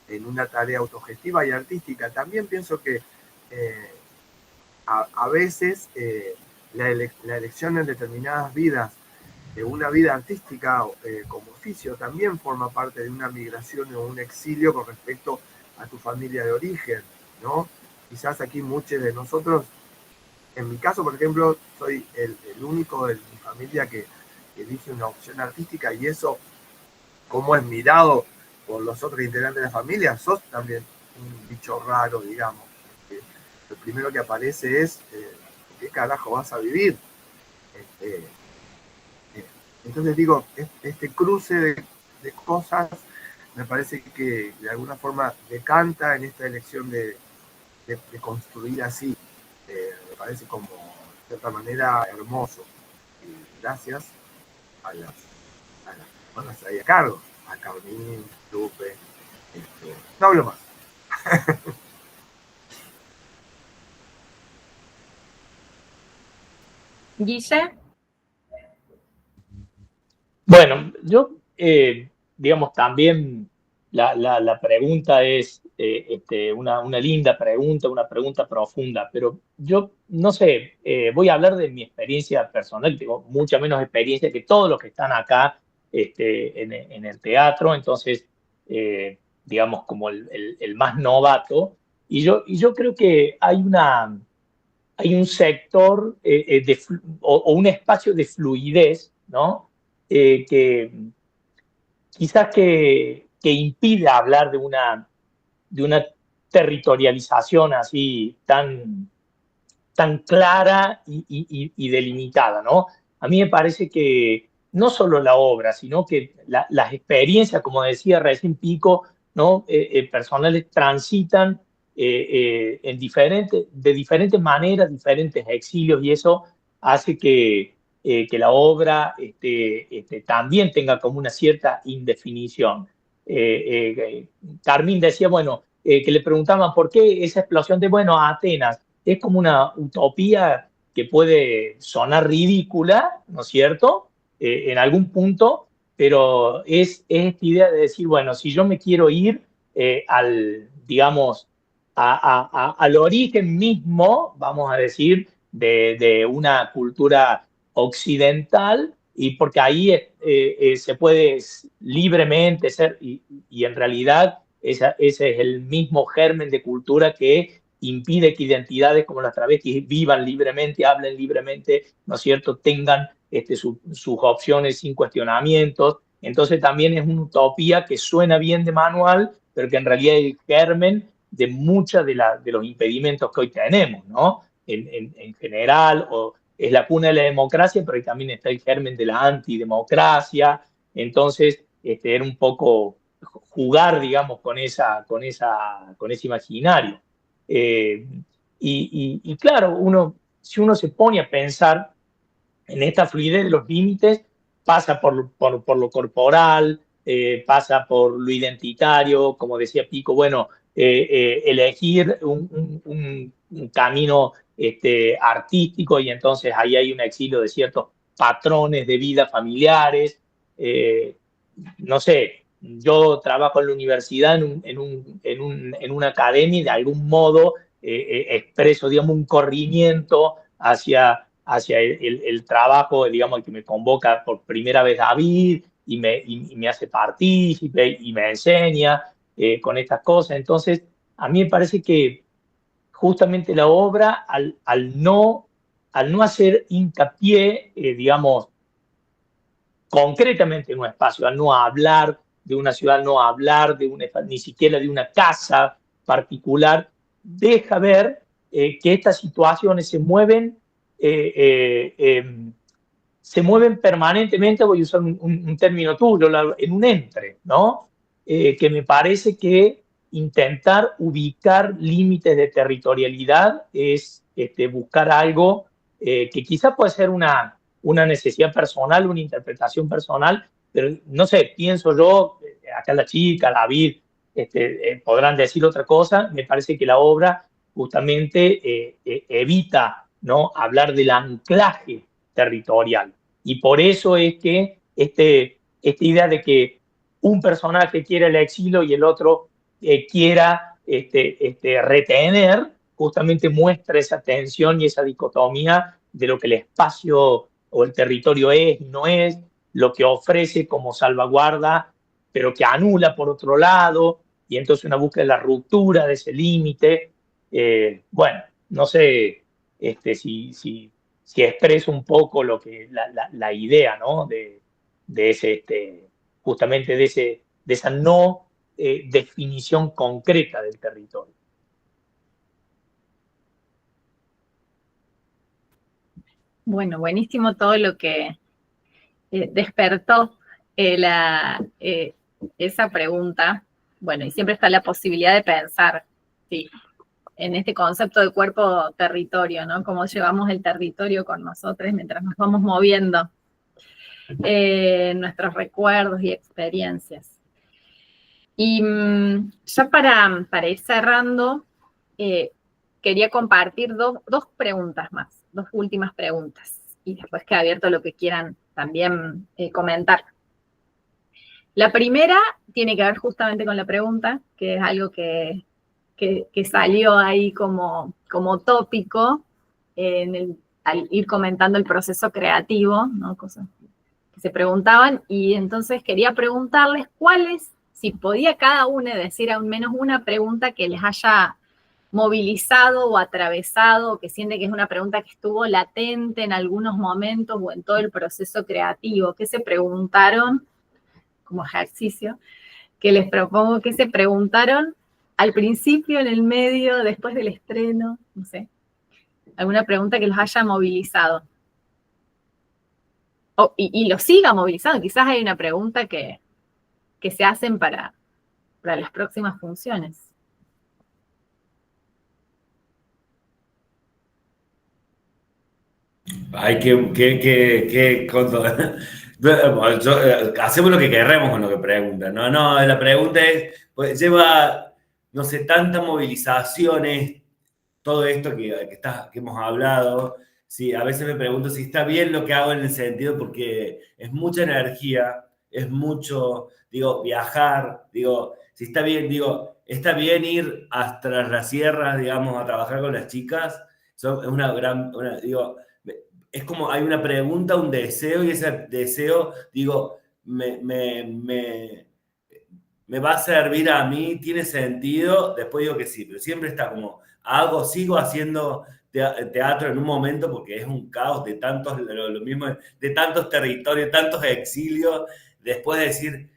en una tarea autogestiva y artística. También pienso que a veces la elección en determinadas vidas de una vida artística como oficio también forma parte de una migración o un exilio con respecto a tu familia de origen, ¿no? Quizás aquí muchos de nosotros, en mi caso, por ejemplo, soy el único de mi familia que elige una opción artística, y eso, como es mirado por los otros integrantes de la familia, sos también un bicho raro, digamos. Lo primero que aparece es, ¿qué carajo vas a vivir? Entonces digo, este cruce de cosas me parece que de alguna forma decanta en esta elección de construir así. Me parece como, de cierta manera, hermoso. Y gracias a las van a salir a cargo. A Carmín, Lupe, no hablo más. Guille. Bueno, yo, digamos, también la pregunta es una linda pregunta, una pregunta profunda, pero yo no sé, voy a hablar de mi experiencia personal, tengo mucha menos experiencia que todos los que están acá en el teatro, entonces, digamos, como el más novato, y yo creo que hay un sector o un espacio de fluidez, ¿no? Que quizás que impide hablar de una territorialización así tan clara y delimitada, ¿no? A mí me parece que no solo la obra, sino que las experiencias, como decía recién Pico, ¿no? Personales transitan de diferentes maneras, diferentes exilios, y eso hace que la obra también tenga como una cierta indefinición. Carmín decía, bueno, que le preguntaban por qué esa explosión de, bueno, Atenas es como una utopía que puede sonar ridícula, ¿no es cierto? En algún punto, pero es esta idea de decir, bueno, si yo me quiero ir digamos, al origen mismo, vamos a decir, de una cultura occidental, y porque ahí se puede libremente ser, y en realidad ese es el mismo germen de cultura que impide que identidades como las travestis vivan libremente, hablen libremente, ¿no es cierto?, tengan sus opciones sin cuestionamientos. Entonces también es una utopía que suena bien de manual, pero que en realidad es el germen de muchos de los impedimentos que hoy tenemos, ¿no? En general, o es la cuna de la democracia, pero ahí también está el germen de la antidemocracia. Entonces, era un poco jugar, digamos, con ese imaginario. Y claro, si uno se pone a pensar en esta fluidez de los límites, pasa por lo corporal, pasa por lo identitario, como decía Pico, bueno, elegir un camino artístico, y entonces ahí hay un exilio de ciertos patrones de vida familiares. No sé, yo trabajo en la universidad en una academia, y de algún modo expreso, digamos, un corrimiento hacia el trabajo, digamos, el que me convoca por primera vez David, y me hace partícipe y me enseña con estas cosas. Entonces, a mí me parece que justamente la obra, al no hacer hincapié, digamos, concretamente en un espacio, al no hablar de una ciudad, no hablar ni siquiera de una casa particular, deja ver que estas situaciones se mueven permanentemente. Voy a usar un término tuyo, en un entre, ¿no? Que me parece que intentar ubicar límites de territorialidad es buscar algo que quizás puede ser una necesidad personal, una interpretación personal, pero no sé, pienso yo, acá la chica, David, podrán decir otra cosa. Me parece que la obra justamente evita, ¿no?, hablar del anclaje territorial. Y por eso es que esta idea de que un personaje quiera el exilio y el otro quiera retener, justamente muestra esa tensión y esa dicotomía de lo que el espacio o el territorio es y no es, lo que ofrece como salvaguarda, pero que anula por otro lado, y entonces una búsqueda de la ruptura de ese límite. Bueno, no sé si expreso un poco la idea, ¿no?, de ese, justamente de esa no definición concreta del territorio. Bueno, buenísimo todo lo que despertó esa pregunta. Bueno, y siempre está la posibilidad de pensar, sí, en este concepto de cuerpo-territorio, ¿no? Cómo llevamos el territorio con nosotros mientras nos vamos moviendo. nuestros recuerdos y experiencias. Y ya para ir cerrando, quería compartir dos preguntas más, dos últimas preguntas, y después queda abierto lo que quieran también comentar. La primera tiene que ver justamente con la pregunta, que es algo que salió ahí como tópico al ir comentando el proceso creativo, ¿no? Cosas que se preguntaban, y entonces quería preguntarles si podía cada uno decir al menos una pregunta que les haya movilizado o atravesado, o que siente que es una pregunta que estuvo latente en algunos momentos o en todo el proceso creativo. ¿Qué se preguntaron como ejercicio? Que les propongo que se preguntaron al principio, en el medio, después del estreno, no sé. Alguna pregunta que los haya movilizado. Y los siga movilizando. Quizás hay una pregunta que se hacen para las próximas funciones. Ay, hacemos lo que queremos con lo que preguntan. No, la pregunta es, pues, lleva, no sé, tantas movilizaciones, todo esto que hemos hablado. Sí, a veces me pregunto si está bien lo que hago en el sentido, porque es mucha energía, es mucho, digo, viajar, digo, si está bien, digo, está bien ir hasta las sierras, digamos, a trabajar con las chicas. Es una gran, digo, es como hay una pregunta, un deseo, y ese deseo, digo, me va a servir a mí, tiene sentido, después digo que sí, pero siempre está como, sigo haciendo teatro en un momento porque es un caos de tantos, lo mismo, de tantos territorios, tantos exilios, después de decir,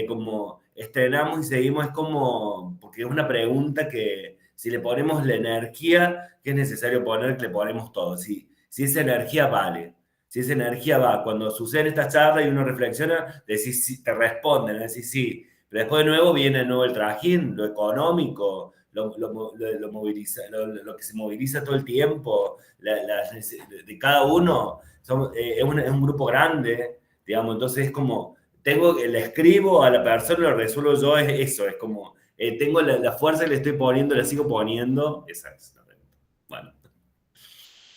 como estrenamos y seguimos, es como, porque es una pregunta que si le ponemos la energía que es necesario poner, le ponemos todo, si esa energía vale. Si esa energía va, cuando suceden estas charlas y uno reflexiona, decís, sí, te responden, decís sí, pero después de nuevo viene de nuevo el trajín, lo económico, lo que se moviliza todo el tiempo, de cada uno, es un grupo grande, digamos, entonces es como, le escribo a la persona, lo resuelvo yo, es eso, es como, tengo la fuerza que le estoy poniendo, la sigo poniendo, esa es la pregunta. Bueno,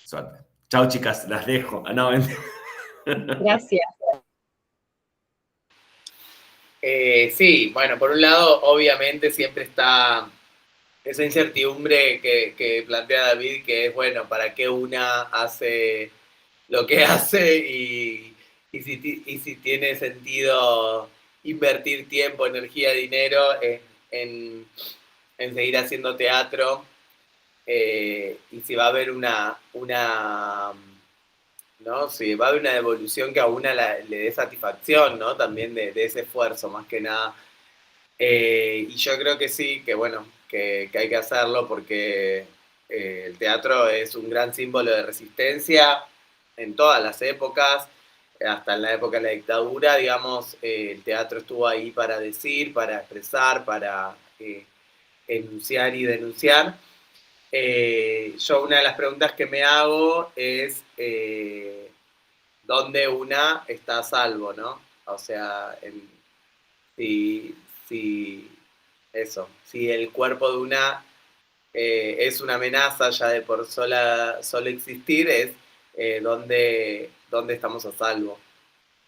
suerte. Chao, chicas, las dejo. No, Gracias. Sí, bueno, por un lado, obviamente siempre está esa incertidumbre que plantea David, que es, bueno, ¿para qué una hace lo que hace y si tiene sentido invertir tiempo, energía, dinero en seguir haciendo teatro? Y si va a haber ¿no? Si va a haber una devolución que a una le dé satisfacción, ¿no? También de ese esfuerzo, más que nada. Y yo creo que sí, que bueno, que hay que hacerlo porque el teatro es un gran símbolo de resistencia en todas las épocas, hasta en la época de la dictadura, digamos, el teatro estuvo ahí para decir, para expresar, para enunciar y denunciar. Yo una de las preguntas que me hago es ¿dónde una está a salvo, no? O sea, si el cuerpo de una es una amenaza ya de por solo existir, es ¿dónde estamos a salvo?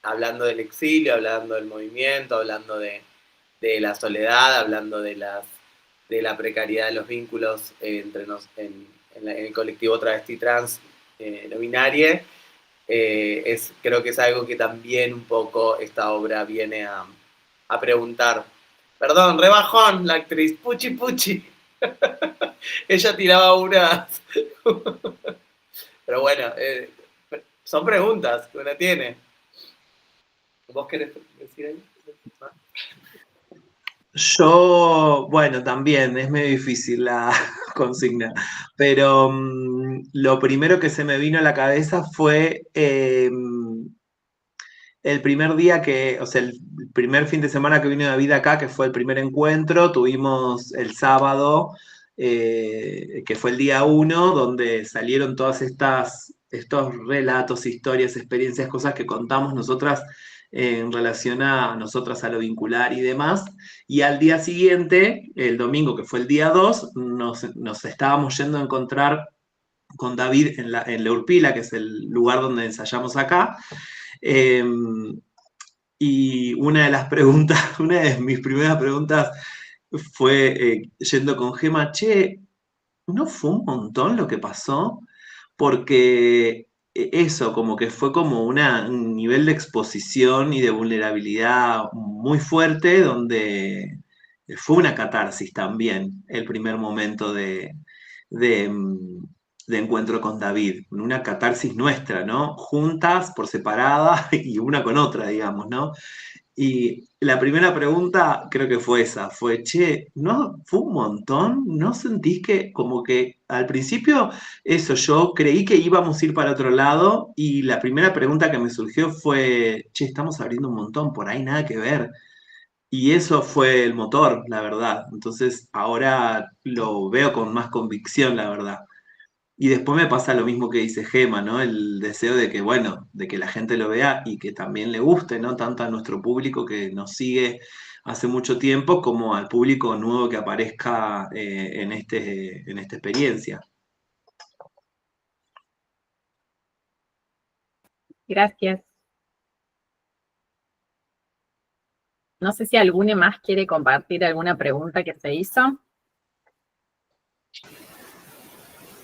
Hablando del exilio, hablando del movimiento, hablando de la soledad, hablando de la precariedad de los vínculos entre en el colectivo travesti trans no binario, creo que es algo que también un poco esta obra viene a preguntar. Perdón, rebajón la actriz, puchi puchi. Ella tiraba unas... Pero bueno, son preguntas que uno tiene. ¿Vos querés decir algo? Yo, bueno, también es medio difícil la consigna, pero lo primero que se me vino a la cabeza fue el primer día o sea, el primer fin de semana que vino David acá, que fue el primer encuentro, tuvimos el sábado, que fue el día 1, donde salieron todas estas estos relatos, historias, experiencias, cosas que contamos nosotras en relación a nosotras, a lo vincular y demás. Y al día siguiente, el domingo, que fue el día 2, nos estábamos yendo a encontrar con David en la Urpila, que es el lugar donde ensayamos acá. Y una de las preguntas, una de mis primeras preguntas fue yendo con Gema, che, ¿no fue un montón lo que pasó? Porque eso, como que fue como un nivel de exposición y de vulnerabilidad muy fuerte, donde fue una catarsis también el primer momento de, mm, de encuentro con David, una catarsis nuestra, ¿no? Juntas, por separada y una con otra, digamos, ¿no? Y la primera pregunta creo que fue esa, fue, che, ¿no fue un montón? ¿No sentís que como que al principio eso, yo creí que íbamos a ir para otro lado y la primera pregunta que me surgió fue, che, estamos abriendo un montón, por ahí nada que ver. Y eso fue el motor, la verdad. Entonces ahora lo veo con más convicción, la verdad. Y después me pasa lo mismo que dice Gema, ¿no? El deseo de que, bueno, de que la gente lo vea y que también le guste, ¿no? Tanto a nuestro público que nos sigue hace mucho tiempo como al público nuevo que aparezca en esta experiencia. Gracias. No sé si alguno más quiere compartir alguna pregunta que se hizo.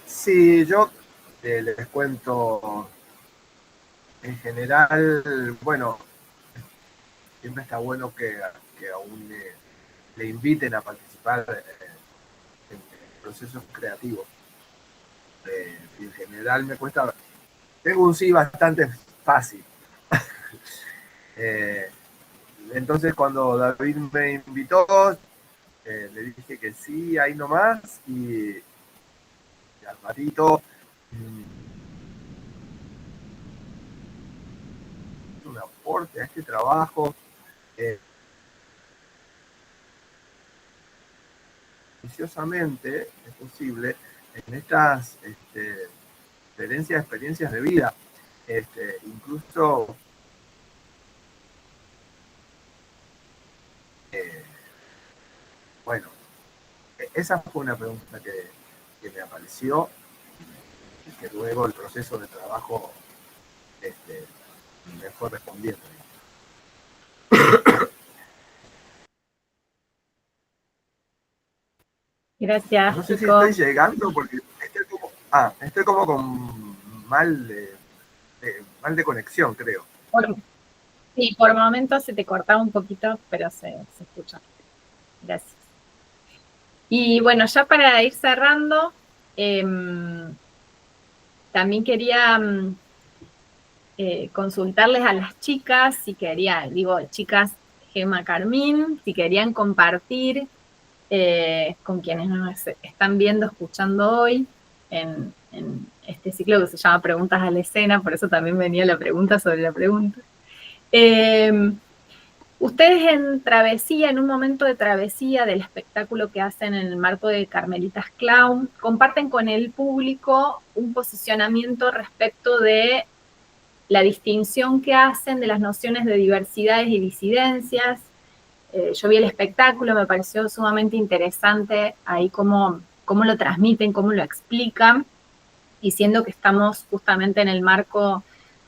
Sí, yo les cuento, en general, bueno, siempre está bueno que aún le inviten a participar en procesos creativos. En general me cuesta, tengo un sí bastante fácil. Entonces cuando David me invitó, le dije que sí, ahí nomás, y al ratito un aporte a este trabajo. Ambiciosamente es posible en estas experiencias de vida, incluso bueno, esa fue una pregunta que me apareció y que luego el proceso de trabajo me fue respondiendo. Gracias, No sé si chicos. estoy llegando porque estoy como con mal de conexión, creo. Sí, por momentos se te cortaba un poquito, pero se escucha. Gracias. Y bueno, ya para ir cerrando, también quería consultarles a las chicas, si querían, digo, chicas Gema, Carmín, si querían compartir con quienes nos están viendo, escuchando hoy, en este ciclo que se llama Preguntas a la Escena, por eso también venía la pregunta sobre la pregunta. Ustedes en travesía, en un momento de travesía del espectáculo que hacen en el marco de Carmelitas Clown, comparten con el público un posicionamiento respecto de la distinción que hacen de las nociones de diversidades y disidencias. Yo vi el espectáculo, me pareció sumamente interesante ahí cómo lo transmiten, cómo lo explican, y siendo que estamos justamente en el marco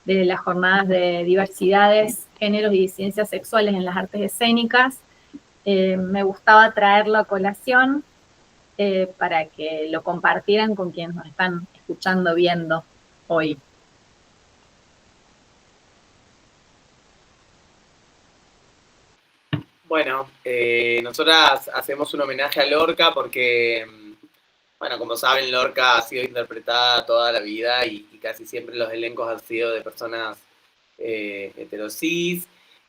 de las jornadas de diversidades, géneros y disidencias sexuales en las artes escénicas, me gustaba traerlo a colación para que lo compartieran con quienes nos están escuchando, viendo hoy. Bueno, nosotras hacemos un homenaje a Lorca porque, bueno, como saben, Lorca ha sido interpretada toda la vida y casi siempre los elencos han sido de personas heterosis,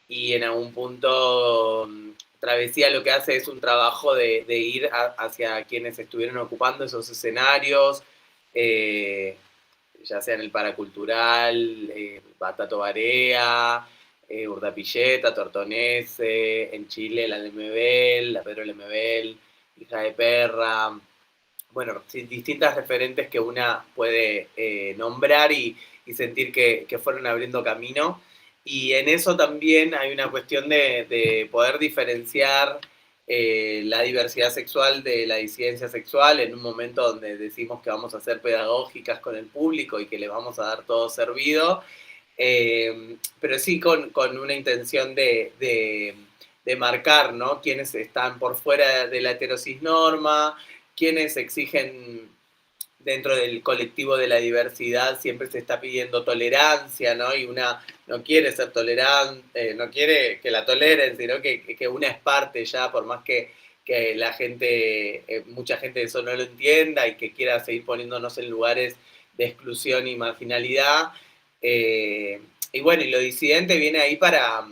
y en algún punto Travesía lo que hace es un trabajo de ir hacia quienes estuvieron ocupando esos escenarios, ya sea en el Paracultural, Batato Barea, Urdapilleta, Tortonese, en Chile la Lemebel, la Pedro Lemebel, Hija de Perra, bueno, distintas referentes que una puede nombrar y sentir que fueron abriendo camino. Y en eso también hay una cuestión de poder diferenciar la diversidad sexual de la disidencia sexual en un momento donde decimos que vamos a ser pedagógicas con el público y que le vamos a dar todo servido, pero sí con una intención de marcar, ¿no? Quienes están por fuera de la heterocisnorma, quienes exigen dentro del colectivo de la diversidad, siempre se está pidiendo tolerancia, ¿no? Y una no quiere ser tolerante, no quiere que la toleren, sino que una es parte ya, por más que la gente, mucha gente eso no lo entienda y que quiera seguir poniéndonos en lugares de exclusión y marginalidad. Y bueno, y lo disidente viene ahí para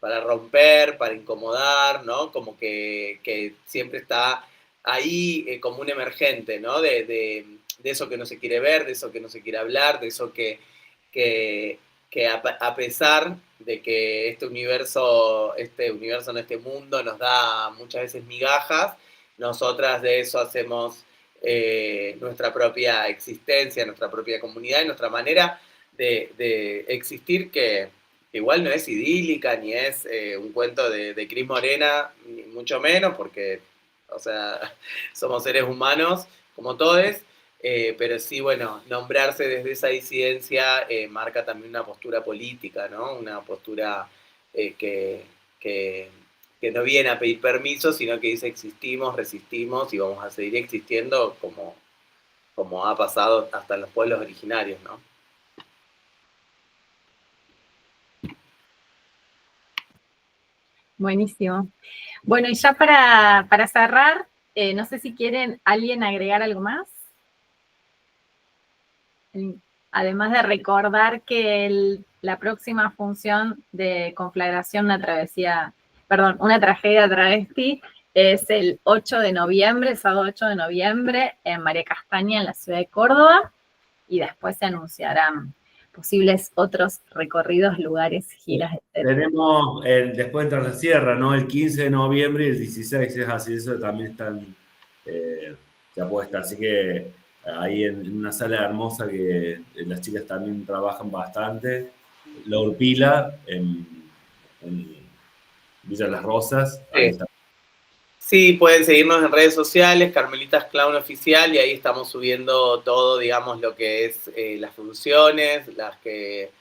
romper, para incomodar, ¿no? Como que siempre está ahí como un emergente, ¿no? De eso que no se quiere ver, de eso que no se quiere hablar, de eso que a pesar de que este universo, este mundo nos da muchas veces migajas, nosotras de eso hacemos nuestra propia existencia, nuestra propia comunidad y nuestra manera de existir, que igual no es idílica, ni es un cuento de Cris Morena, ni mucho menos, porque, o sea, somos seres humanos como todos, pero sí, bueno, nombrarse desde esa disidencia marca también una postura política, ¿no? Una postura que no viene a pedir permiso, sino que dice existimos, resistimos y vamos a seguir existiendo como ha pasado hasta en los pueblos originarios, ¿no? Buenísimo. Bueno, y ya para cerrar, no sé si quieren alguien agregar algo más. Además de recordar que la próxima función de Conflagración, una tragedia travesti, es el 8 de noviembre, el sábado 8 de noviembre, en María Castaña, en la ciudad de Córdoba, y después se anunciarán posibles otros recorridos, lugares, giras, etc. Tenemos, después de Tercer Sierra, ¿no? El 15 de noviembre y el 16, es así, eso también están ya puesta, así que ahí en una sala hermosa que las chicas también trabajan bastante, La Urpila, en Villa Las Rosas, ahí está. Sí, pueden seguirnos en redes sociales, Carmelitas Clown Oficial, y ahí estamos subiendo todo, digamos, lo que es las funciones, las que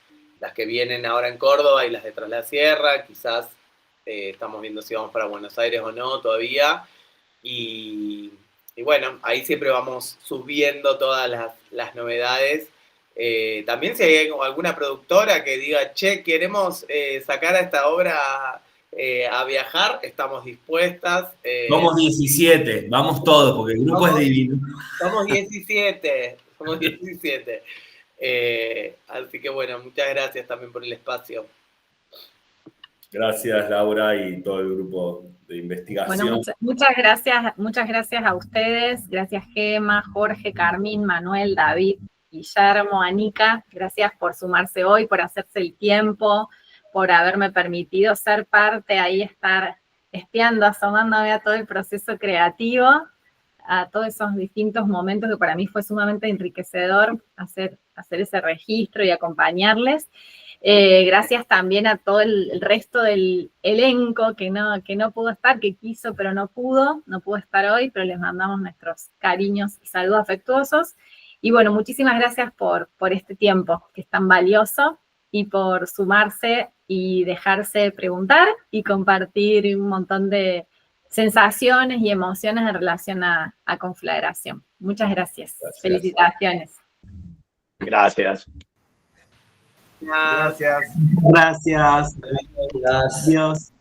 vienen ahora en Córdoba y las de Tras la Sierra. Quizás estamos viendo si vamos para Buenos Aires o no todavía. Y bueno, ahí siempre vamos subiendo todas las novedades. También si hay alguna productora que diga, che, queremos sacar a esta obra a viajar, estamos dispuestas. Somos 17, vamos todos, porque el grupo es divino. Somos 17. Así que bueno, muchas gracias también por el espacio. Gracias, Laura, y todo el grupo de investigación. Bueno, muchas gracias a ustedes. Gracias, Gema, Jorge, Carmín, Manuel, David, Guillermo, Anica. Gracias por sumarse hoy, por hacerse el tiempo, por haberme permitido ser parte, ahí estar espiando, asomándome a todo el proceso creativo, a todos esos distintos momentos que para mí fue sumamente enriquecedor hacer ese registro y acompañarles. Gracias también a todo el resto del elenco que no pudo estar, que quiso pero no pudo estar hoy, pero les mandamos nuestros cariños y saludos afectuosos. Y bueno, muchísimas gracias por este tiempo que es tan valioso y por sumarse y dejarse preguntar y compartir un montón de sensaciones y emociones en relación a Conflagración. Muchas gracias. Felicitaciones. Gracias. Gracias. Gracias. Adiós.